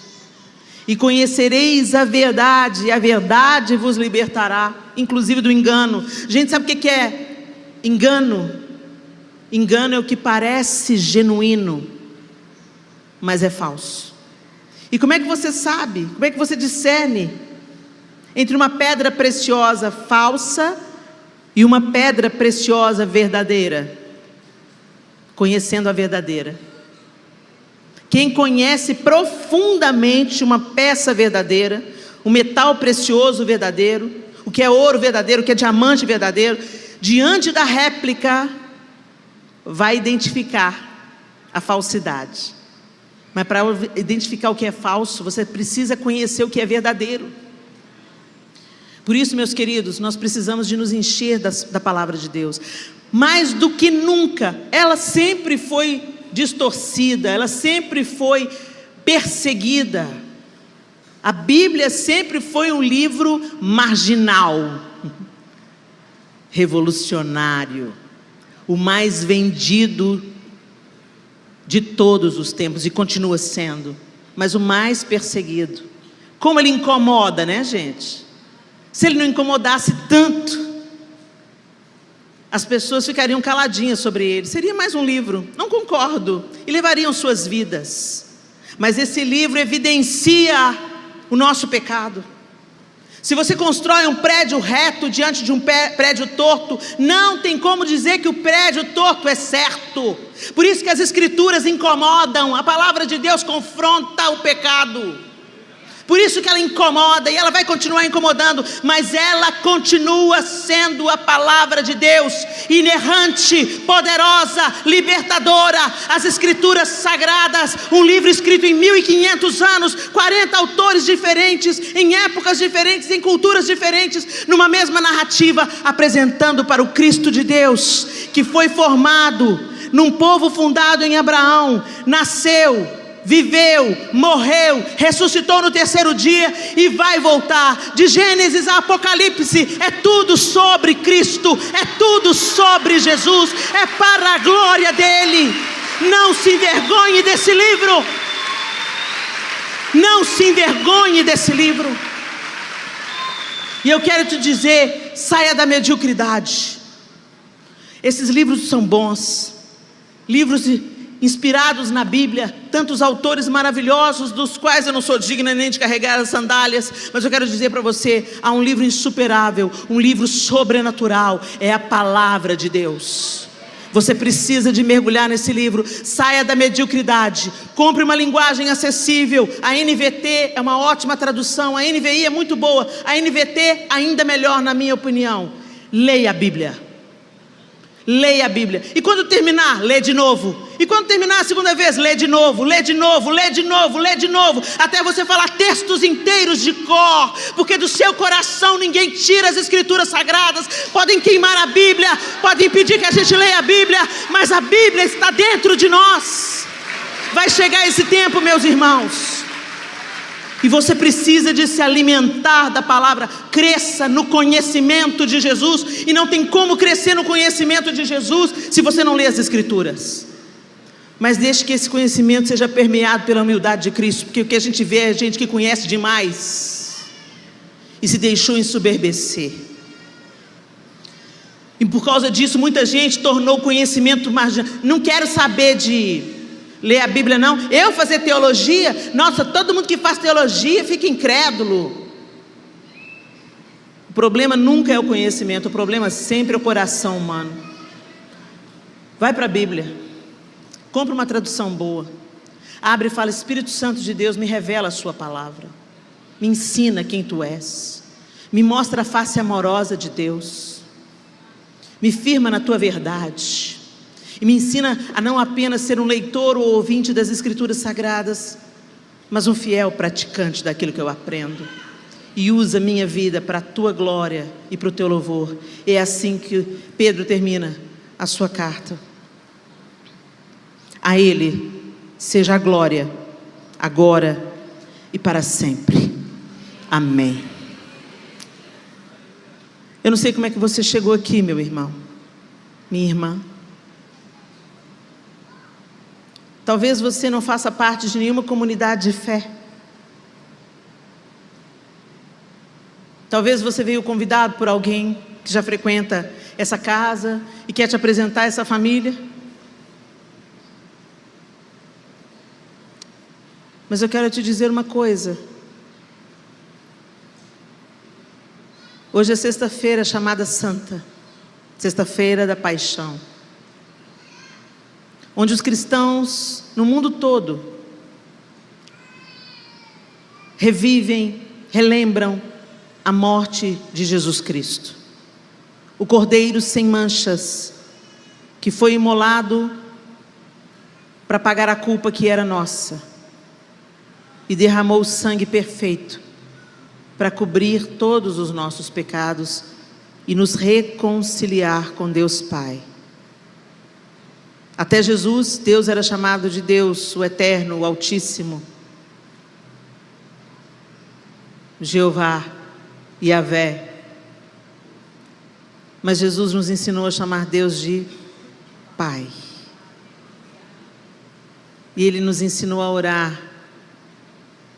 E conhecereis a verdade, e a verdade vos libertará, inclusive do engano. Gente, sabe o que é engano? Engano é o que parece genuíno, mas é falso. E como é que você sabe? Como é que você discerne entre uma pedra preciosa falsa e uma pedra preciosa verdadeira? Conhecendo a verdadeira. Quem conhece profundamente uma peça verdadeira, um metal precioso verdadeiro, o que é ouro verdadeiro, o que é diamante verdadeiro, diante da réplica, vai identificar a falsidade. Mas para identificar o que é falso, você precisa conhecer o que é verdadeiro. Por isso, meus queridos, nós precisamos de nos encher da palavra de Deus. Mais do que nunca, ela sempre foi distorcida, ela sempre foi perseguida. A Bíblia sempre foi um livro marginal, revolucionário, o mais vendido de todos os tempos, e continua sendo, mas o mais perseguido. Como ele incomoda, né, gente? Se ele não incomodasse tanto, as pessoas ficariam caladinhas sobre ele. Seria mais um livro, não concordo, e levariam suas vidas. Mas esse livro evidencia o nosso pecado. Se você constrói um prédio reto diante de um prédio torto, não tem como dizer que o prédio torto é certo. Por isso que as escrituras incomodam, a palavra de Deus confronta o pecado. Por isso que ela incomoda, e ela vai continuar incomodando, mas ela continua sendo a palavra de Deus, inerrante, poderosa, libertadora. As escrituras sagradas, um livro escrito em 1500 anos, 40 autores diferentes, em épocas diferentes, em culturas diferentes, numa mesma narrativa, apresentando para o Cristo de Deus, que foi formado num povo fundado em Abraão, nasceu, viveu, morreu, ressuscitou no terceiro dia e vai voltar. De Gênesis a Apocalipse é tudo sobre Cristo, é tudo sobre Jesus, é para a glória dele. Não se envergonhe desse livro. Não se envergonhe desse livro. E eu quero te dizer, saia da mediocridade. Esses livros são bons, livros inspirados na Bíblia, tantos autores maravilhosos, dos quais eu não sou digna nem de carregar as sandálias, mas eu quero dizer para você, há um livro insuperável, um livro sobrenatural, é a palavra de Deus. Você precisa de mergulhar nesse livro. Saia da mediocridade, compre uma linguagem acessível. A NVT é uma ótima tradução, a NVI é muito boa, a NVT ainda melhor na minha opinião. Leia a Bíblia. Leia a Bíblia, e quando terminar, lê de novo, e quando terminar a segunda vez, lê de novo, lê de novo, lê de novo, lê de novo, até você falar textos inteiros de cor, porque do seu coração ninguém tira as escrituras sagradas. Podem queimar a Bíblia, podem impedir que a gente leia a Bíblia, mas a Bíblia está dentro de nós. Vai chegar esse tempo, meus irmãos, e você precisa de se alimentar da palavra. Cresça no conhecimento de Jesus. E não tem como crescer no conhecimento de Jesus se você não lê as escrituras. Mas deixe que esse conhecimento seja permeado pela humildade de Cristo. Porque o que a gente vê é gente que conhece demais e se deixou ensoberbecer. E por causa disso muita gente tornou o conhecimento marginal. Não quero saber de ler a Bíblia não. Eu fazer teologia, nossa, todo mundo que faz teologia fica incrédulo. O problema nunca é o conhecimento, o problema sempre é o coração humano. Vai para a Bíblia, compra uma tradução boa, abre e fala: Espírito Santo de Deus, me revela a sua palavra, me ensina quem tu és, me mostra a face amorosa de Deus, me firma na tua verdade. E me ensina a não apenas ser um leitor ou ouvinte das Escrituras Sagradas, mas um fiel praticante daquilo que eu aprendo. E usa minha vida para a tua glória e para o teu louvor. E é assim que Pedro termina a sua carta. A Ele seja a glória, agora e para sempre. Amém. Eu não sei como é que você chegou aqui, meu irmão, minha irmã. Talvez você não faça parte de nenhuma comunidade de fé. Talvez você veio convidado por alguém que já frequenta essa casa e quer te apresentar essa família. Mas eu quero te dizer uma coisa. Hoje é sexta-feira chamada Santa, sexta-feira da Paixão, onde os cristãos no mundo todo revivem, relembram a morte de Jesus Cristo, o Cordeiro sem manchas, que foi imolado para pagar a culpa que era nossa, e derramou o sangue perfeito para cobrir todos os nossos pecados e nos reconciliar com Deus Pai. Até Jesus, Deus era chamado de Deus, o Eterno, o Altíssimo, Jeová, Yahvé. Mas Jesus nos ensinou a chamar Deus de Pai. E Ele nos ensinou a orar,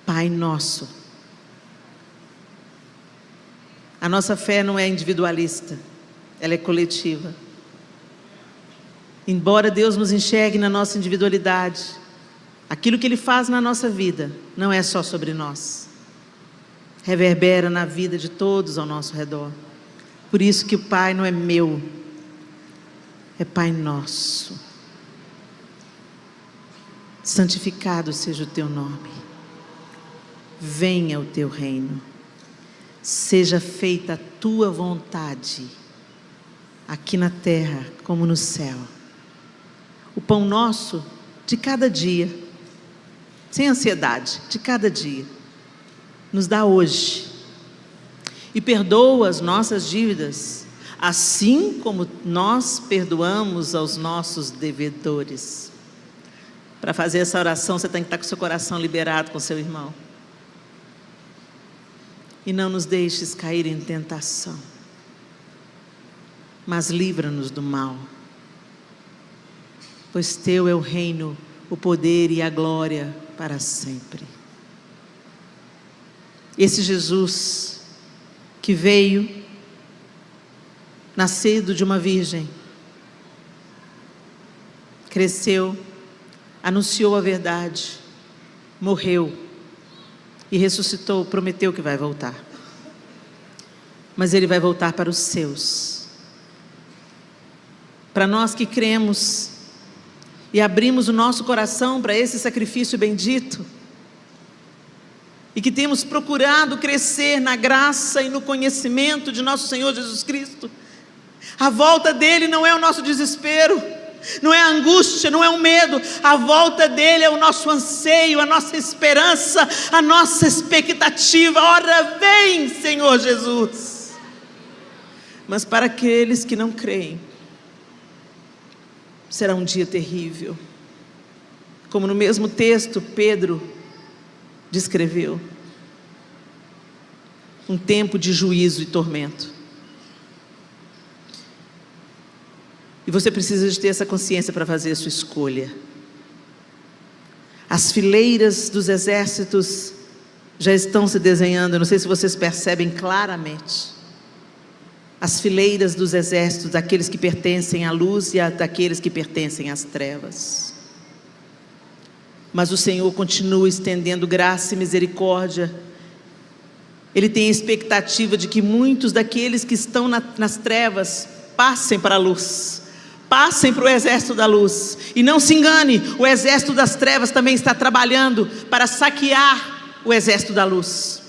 Pai Nosso. A nossa fé não é individualista, ela é coletiva. Embora Deus nos enxergue na nossa individualidade, aquilo que Ele faz na nossa vida não é só sobre nós, reverbera na vida de todos ao nosso redor. Por isso que o Pai não é meu, é Pai Nosso. Santificado seja o teu nome, venha o teu reino, seja feita a tua vontade, aqui na terra como no céu. O pão nosso de cada dia, sem ansiedade, de cada dia, nos dá hoje. E perdoa as nossas dívidas, assim como nós perdoamos aos nossos devedores. Para fazer essa oração, você tem que estar com o seu coração liberado com seu irmão. E não nos deixes cair em tentação, mas livra-nos do mal. Pois teu é o reino, o poder e a glória para sempre. Esse Jesus que veio, nascido de uma virgem, cresceu, anunciou a verdade, morreu e ressuscitou, prometeu que vai voltar. Mas Ele vai voltar para os seus. Para nós que cremos e abrimos o nosso coração para esse sacrifício bendito, e que temos procurado crescer na graça e no conhecimento de nosso Senhor Jesus Cristo, a volta dEle não é o nosso desespero, não é a angústia, não é o medo. A volta dEle é o nosso anseio, a nossa esperança, a nossa expectativa. Ora vem, Senhor Jesus. Mas para aqueles que não creem, será um dia terrível, como no mesmo texto Pedro descreveu, um tempo de juízo e tormento. E você precisa de ter essa consciência para fazer a sua escolha. As fileiras dos exércitos já estão se desenhando, eu não sei se vocês percebem claramente. As fileiras dos exércitos, daqueles que pertencem à luz e daqueles que pertencem às trevas. Mas o Senhor continua estendendo graça e misericórdia. Ele tem a expectativa de que muitos daqueles que estão nas trevas passem para a luz, passem para o exército da luz. E não se engane, o exército das trevas também está trabalhando para saquear o exército da luz.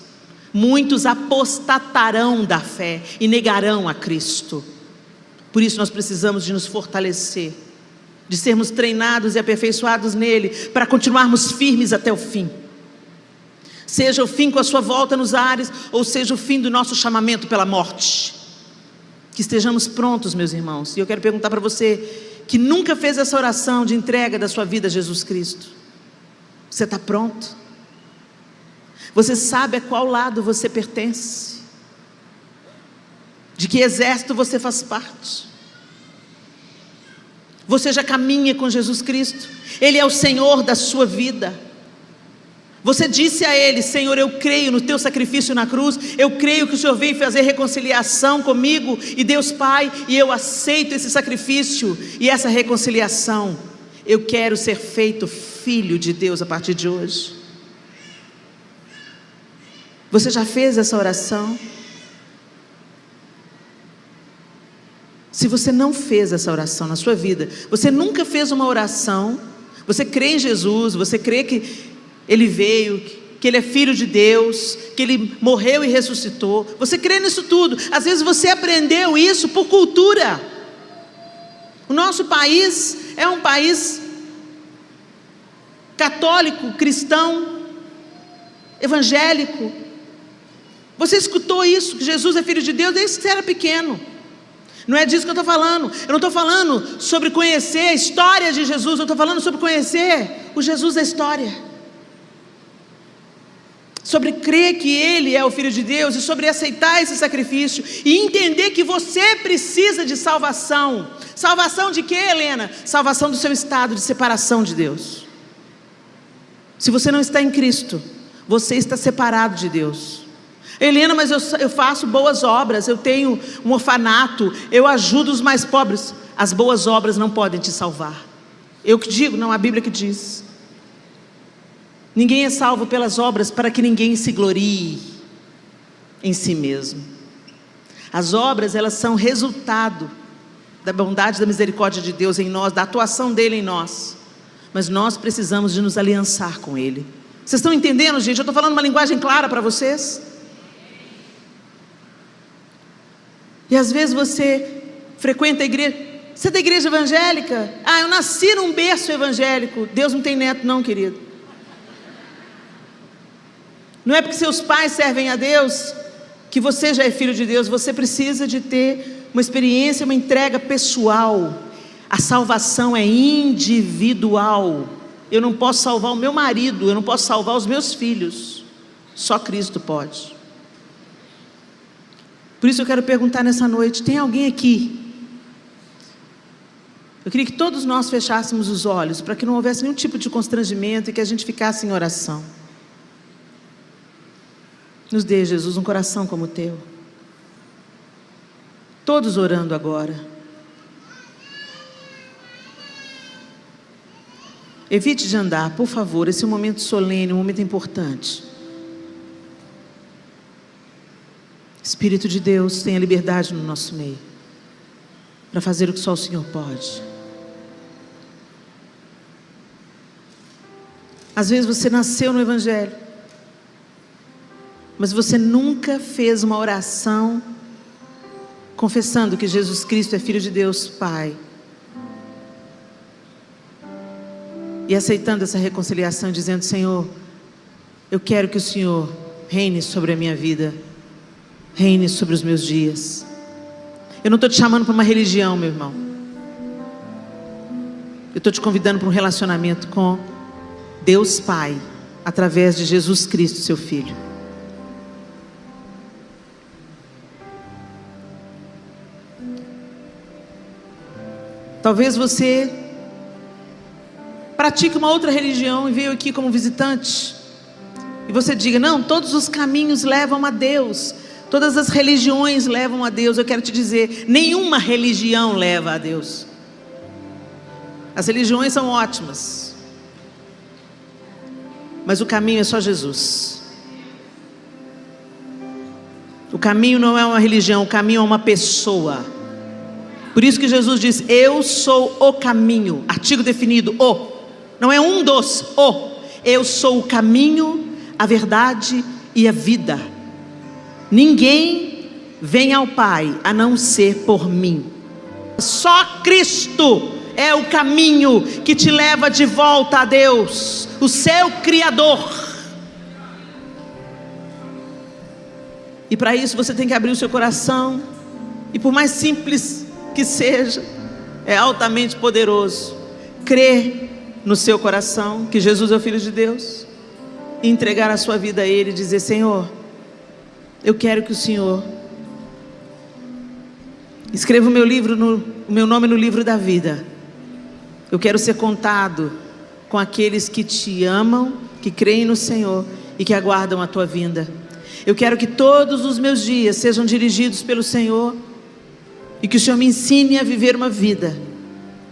Muitos apostatarão da fé e negarão a Cristo. Por isso nós precisamos de nos fortalecer de sermos treinados e aperfeiçoados nele, para continuarmos firmes até o fim. Seja o fim com a sua volta nos ares, ou seja o fim do nosso chamamento pela morte. Que estejamos prontos, meus irmãos. E eu quero perguntar para você, que nunca fez essa oração de entrega da sua vida a Jesus Cristo: você está pronto? Você sabe a qual lado você pertence? De que exército você faz parte? Você já caminha com Jesus Cristo? Ele é o Senhor da sua vida. Você disse a Ele: Senhor, eu creio no Teu sacrifício na cruz, eu creio que o Senhor veio fazer reconciliação comigo e Deus Pai, e eu aceito esse sacrifício e essa reconciliação. Eu quero ser feito filho de Deus a partir de hoje. Você já fez essa oração? Se você não fez essa oração na sua vida, você nunca fez uma oração, você crê em Jesus, você crê que Ele veio, que Ele é Filho de Deus, que Ele morreu e ressuscitou, você crê nisso tudo. Às vezes você aprendeu isso por cultura. O nosso país é um país católico, cristão, evangélico. Você escutou isso, que Jesus é Filho de Deus, desde que você era pequeno. Não é disso que eu estou falando. Eu não estou falando sobre conhecer a história de Jesus, eu estou falando sobre conhecer o Jesus da história, sobre crer que Ele é o Filho de Deus, e sobre aceitar esse sacrifício, e entender que você precisa de salvação. Salvação de quê, Helena? Salvação do seu estado de separação de Deus. Se você não está em Cristo, você está separado de Deus. Helena, mas eu faço boas obras, eu tenho um orfanato, eu ajudo os mais pobres. As boas obras não podem te salvar. Eu que digo, não, a Bíblia que diz. Ninguém é salvo pelas obras para que ninguém se glorie em si mesmo. As obras, elas são resultado da bondade e da misericórdia de Deus em nós, da atuação dele em nós. Mas nós precisamos de nos aliançar com Ele. Vocês estão entendendo, gente? Eu estou falando uma linguagem clara para vocês? E às vezes você frequenta a igreja. Você é da igreja evangélica? Ah, eu nasci num berço evangélico. Deus não tem neto não, querido. Não é porque seus pais servem a Deus que você já é filho de Deus. Você precisa de ter uma experiência, uma entrega pessoal. A salvação é individual. Eu não posso salvar o meu marido, eu não posso salvar os meus filhos. Só Cristo pode. Por isso eu quero perguntar nessa noite: tem alguém aqui? Eu queria que todos nós fechássemos os olhos, para que não houvesse nenhum tipo de constrangimento e que a gente ficasse em oração. Nos dê, Jesus, um coração como o teu. Todos orando agora. Evite de andar, por favor. Esse é um momento solene, um momento importante. Espírito de Deus, tenha liberdade no nosso meio, para fazer o que só o Senhor pode. Às vezes você nasceu no Evangelho, mas você nunca fez uma oração confessando que Jesus Cristo é Filho de Deus, Pai, e aceitando essa reconciliação, dizendo: Senhor, eu quero que o Senhor reine sobre a minha vida, reine sobre os meus dias. Eu não estou te chamando para uma religião, meu irmão. Eu estou te convidando para um relacionamento com Deus Pai, através de Jesus Cristo, seu Filho. Talvez você pratique uma outra religião e veio aqui como visitante, e você diga: não, todos os caminhos levam a Deus, todas as religiões levam a Deus. Eu quero te dizer, nenhuma religião leva a Deus. As religiões são ótimas, mas o caminho é só Jesus. O caminho não é uma religião, o caminho é uma pessoa. Por isso que Jesus diz: eu sou o caminho. Artigo definido, o. Não é um dos, o. Eu sou o caminho, a verdade e a vida. Ninguém vem ao Pai a não ser por mim. Só Cristo é o caminho que te leva de volta a Deus, o seu Criador. E para isso você tem que abrir o seu coração, e por mais simples que seja, é altamente poderoso. Crer no seu coração que Jesus é o Filho de Deus, e entregar a sua vida a Ele e dizer: Senhor, eu quero que o Senhor escreva o meu nome no livro da vida. Eu quero ser contado com aqueles que te amam, que creem no Senhor e que aguardam a tua vinda. Eu quero que todos os meus dias sejam dirigidos pelo Senhor, e que o Senhor me ensine a viver uma vida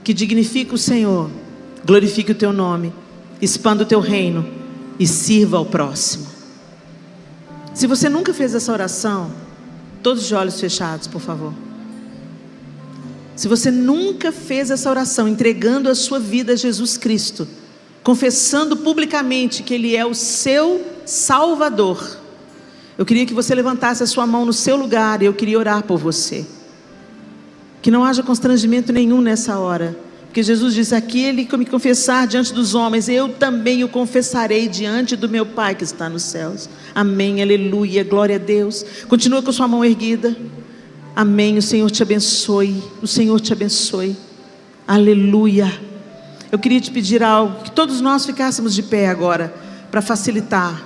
que dignifique o Senhor, glorifique o teu nome, expanda o teu reino e sirva ao próximo. Se você nunca fez essa oração, todos de olhos fechados, por favor. Se você nunca fez essa oração, entregando a sua vida a Jesus Cristo, confessando publicamente que Ele é o seu Salvador, eu queria que você levantasse a sua mão no seu lugar, e eu queria orar por você. Que não haja constrangimento nenhum nessa hora, porque Jesus disse: aquele que me confessar diante dos homens, eu também o confessarei diante do meu Pai que está nos céus. Amém, aleluia, glória a Deus. Continua com sua mão erguida. Amém, o Senhor te abençoe, o Senhor te abençoe, aleluia. Eu queria te pedir algo, que todos nós ficássemos de pé agora, para facilitar.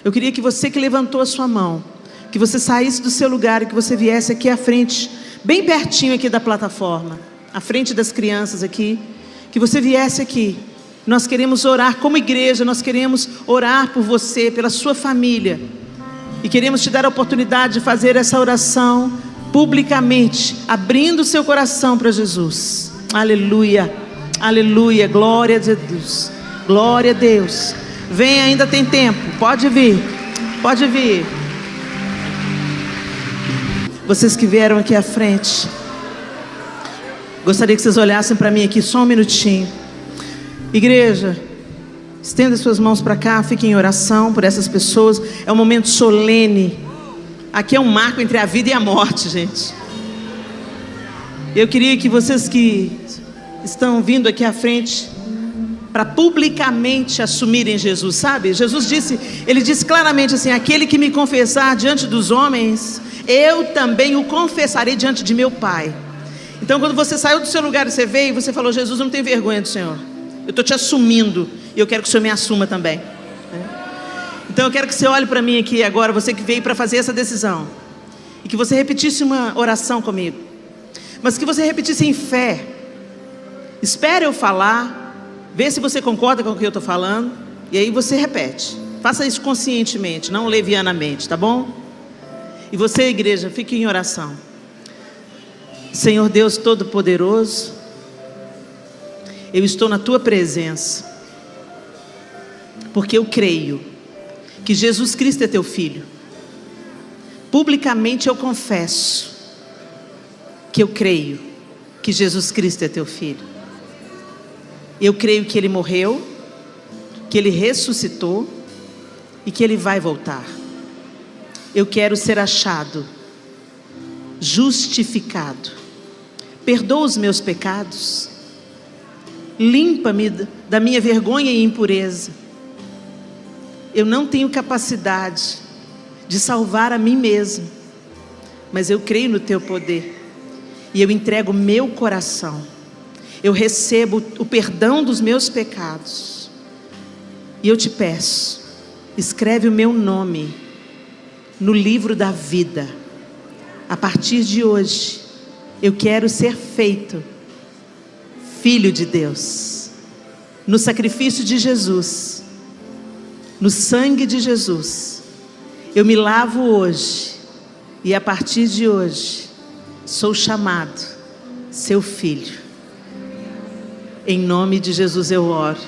Eu queria que você que levantou a sua mão, que você saísse do seu lugar e que você viesse aqui à frente, bem pertinho aqui da plataforma, à frente das crianças aqui, que você viesse aqui. Nós queremos orar como igreja, nós queremos orar por você, pela sua família, e queremos te dar a oportunidade de fazer essa oração publicamente, abrindo o seu coração para Jesus. Aleluia, aleluia, glória a Deus, glória a Deus. Vem, ainda tem tempo, pode vir, pode vir. Vocês que vieram aqui à frente, gostaria que vocês olhassem para mim aqui só um minutinho. Igreja, estenda suas mãos para cá, fiquem em oração por essas pessoas. É um momento solene. Aqui é um marco entre a vida e a morte, gente. Eu queria que vocês que estão vindo aqui à frente, para publicamente assumirem Jesus, sabe? Jesus disse, Ele disse claramente assim: aquele que me confessar diante dos homens, eu também o confessarei diante de meu Pai. Então, quando você saiu do seu lugar e você veio e você falou: Jesus, eu não tenho vergonha do Senhor, eu estou te assumindo, e eu quero que o Senhor me assuma também. Então eu quero que você olhe para mim aqui agora, você que veio para fazer essa decisão, e que você repetisse uma oração comigo, mas que você repetisse em fé. Espere eu falar, vê se você concorda com o que eu estou falando, e aí você repete. Faça isso conscientemente, não levianamente, tá bom? E você, igreja, fique em oração. Senhor Deus Todo-Poderoso, eu estou na Tua presença, porque eu creio que Jesus Cristo é Teu Filho. Publicamente eu confesso que eu creio que Jesus Cristo é Teu Filho. Eu creio que Ele morreu, que Ele ressuscitou e que Ele vai voltar. Eu quero ser achado, justificado. Perdoa os meus pecados, limpa-me da minha vergonha e impureza. Eu não tenho capacidade de salvar a mim mesmo, mas eu creio no Teu poder, e eu entrego meu coração. Eu recebo o perdão dos meus pecados, e eu te peço, escreve o meu nome no livro da vida. A partir de hoje, eu quero ser feito filho de Deus, no sacrifício de Jesus, no sangue de Jesus. Eu me lavo hoje, e a partir de hoje, sou chamado seu filho. Em nome de Jesus eu oro.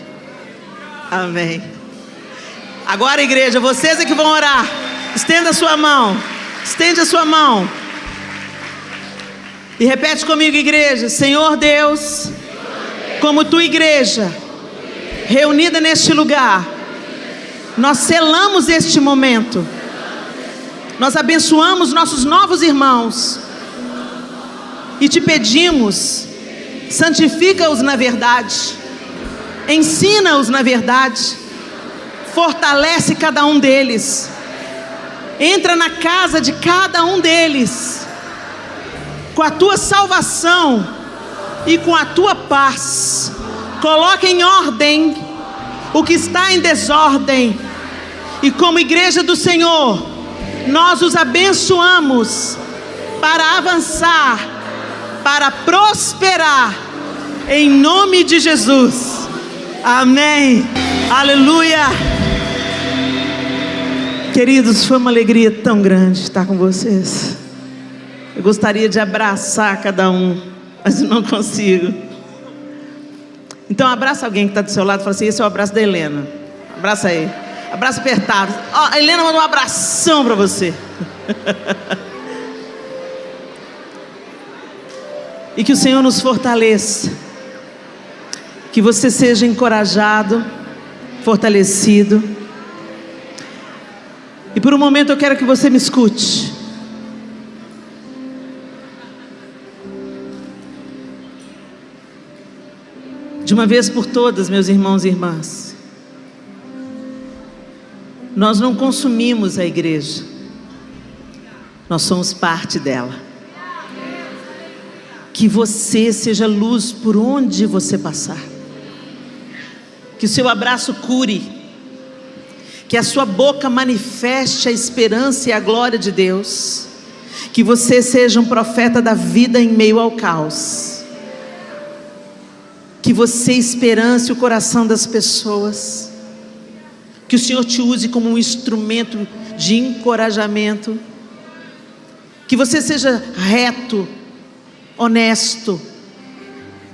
Amém. Agora, igreja, vocês é que vão orar. Estenda a sua mão. Estende a sua mão. E repete comigo, igreja. Senhor Deus, como tua igreja reunida neste lugar, nós selamos este momento. Nós abençoamos nossos novos irmãos e te pedimos, santifica-os na verdade, ensina-os na verdade, fortalece cada um deles, entra na casa de cada um deles, com a tua salvação e com a tua paz. Coloca em ordem o que está em desordem, e como igreja do Senhor, nós os abençoamos para avançar, para prosperar, em nome de Jesus. Amém. Aleluia. Queridos, foi uma alegria tão grande estar com vocês. Eu gostaria de abraçar cada um, mas eu não consigo. Então abraça alguém que está do seu lado e fala assim: esse é o abraço da Helena. Abraça aí. Abraço apertado. A Helena mandou um abração para você. E que o Senhor nos fortaleça, que você seja encorajado, fortalecido. E por um momento eu quero que você me escute. De uma vez por todas, meus irmãos e irmãs, nós não consumimos a igreja, nós somos parte dela. Que você seja luz por onde você passar, que o seu abraço cure, que a sua boca manifeste a esperança e a glória de Deus, que você seja um profeta da vida em meio ao caos, que você esperance o coração das pessoas, que o Senhor te use como um instrumento de encorajamento, que você seja reto, honesto,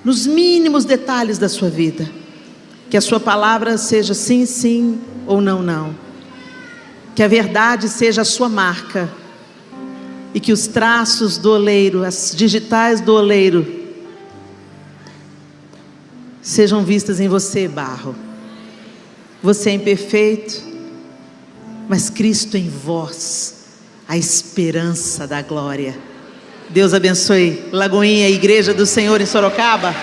nos mínimos detalhes da sua vida, que a sua palavra seja sim, sim ou não, não, que a verdade seja a sua marca, e que os traços do oleiro, as digitais do oleiro, sejam vistas em você, barro. Você é imperfeito, mas Cristo em vós, a esperança da glória. Deus abençoe Lagoinha, Igreja do Senhor em Sorocaba.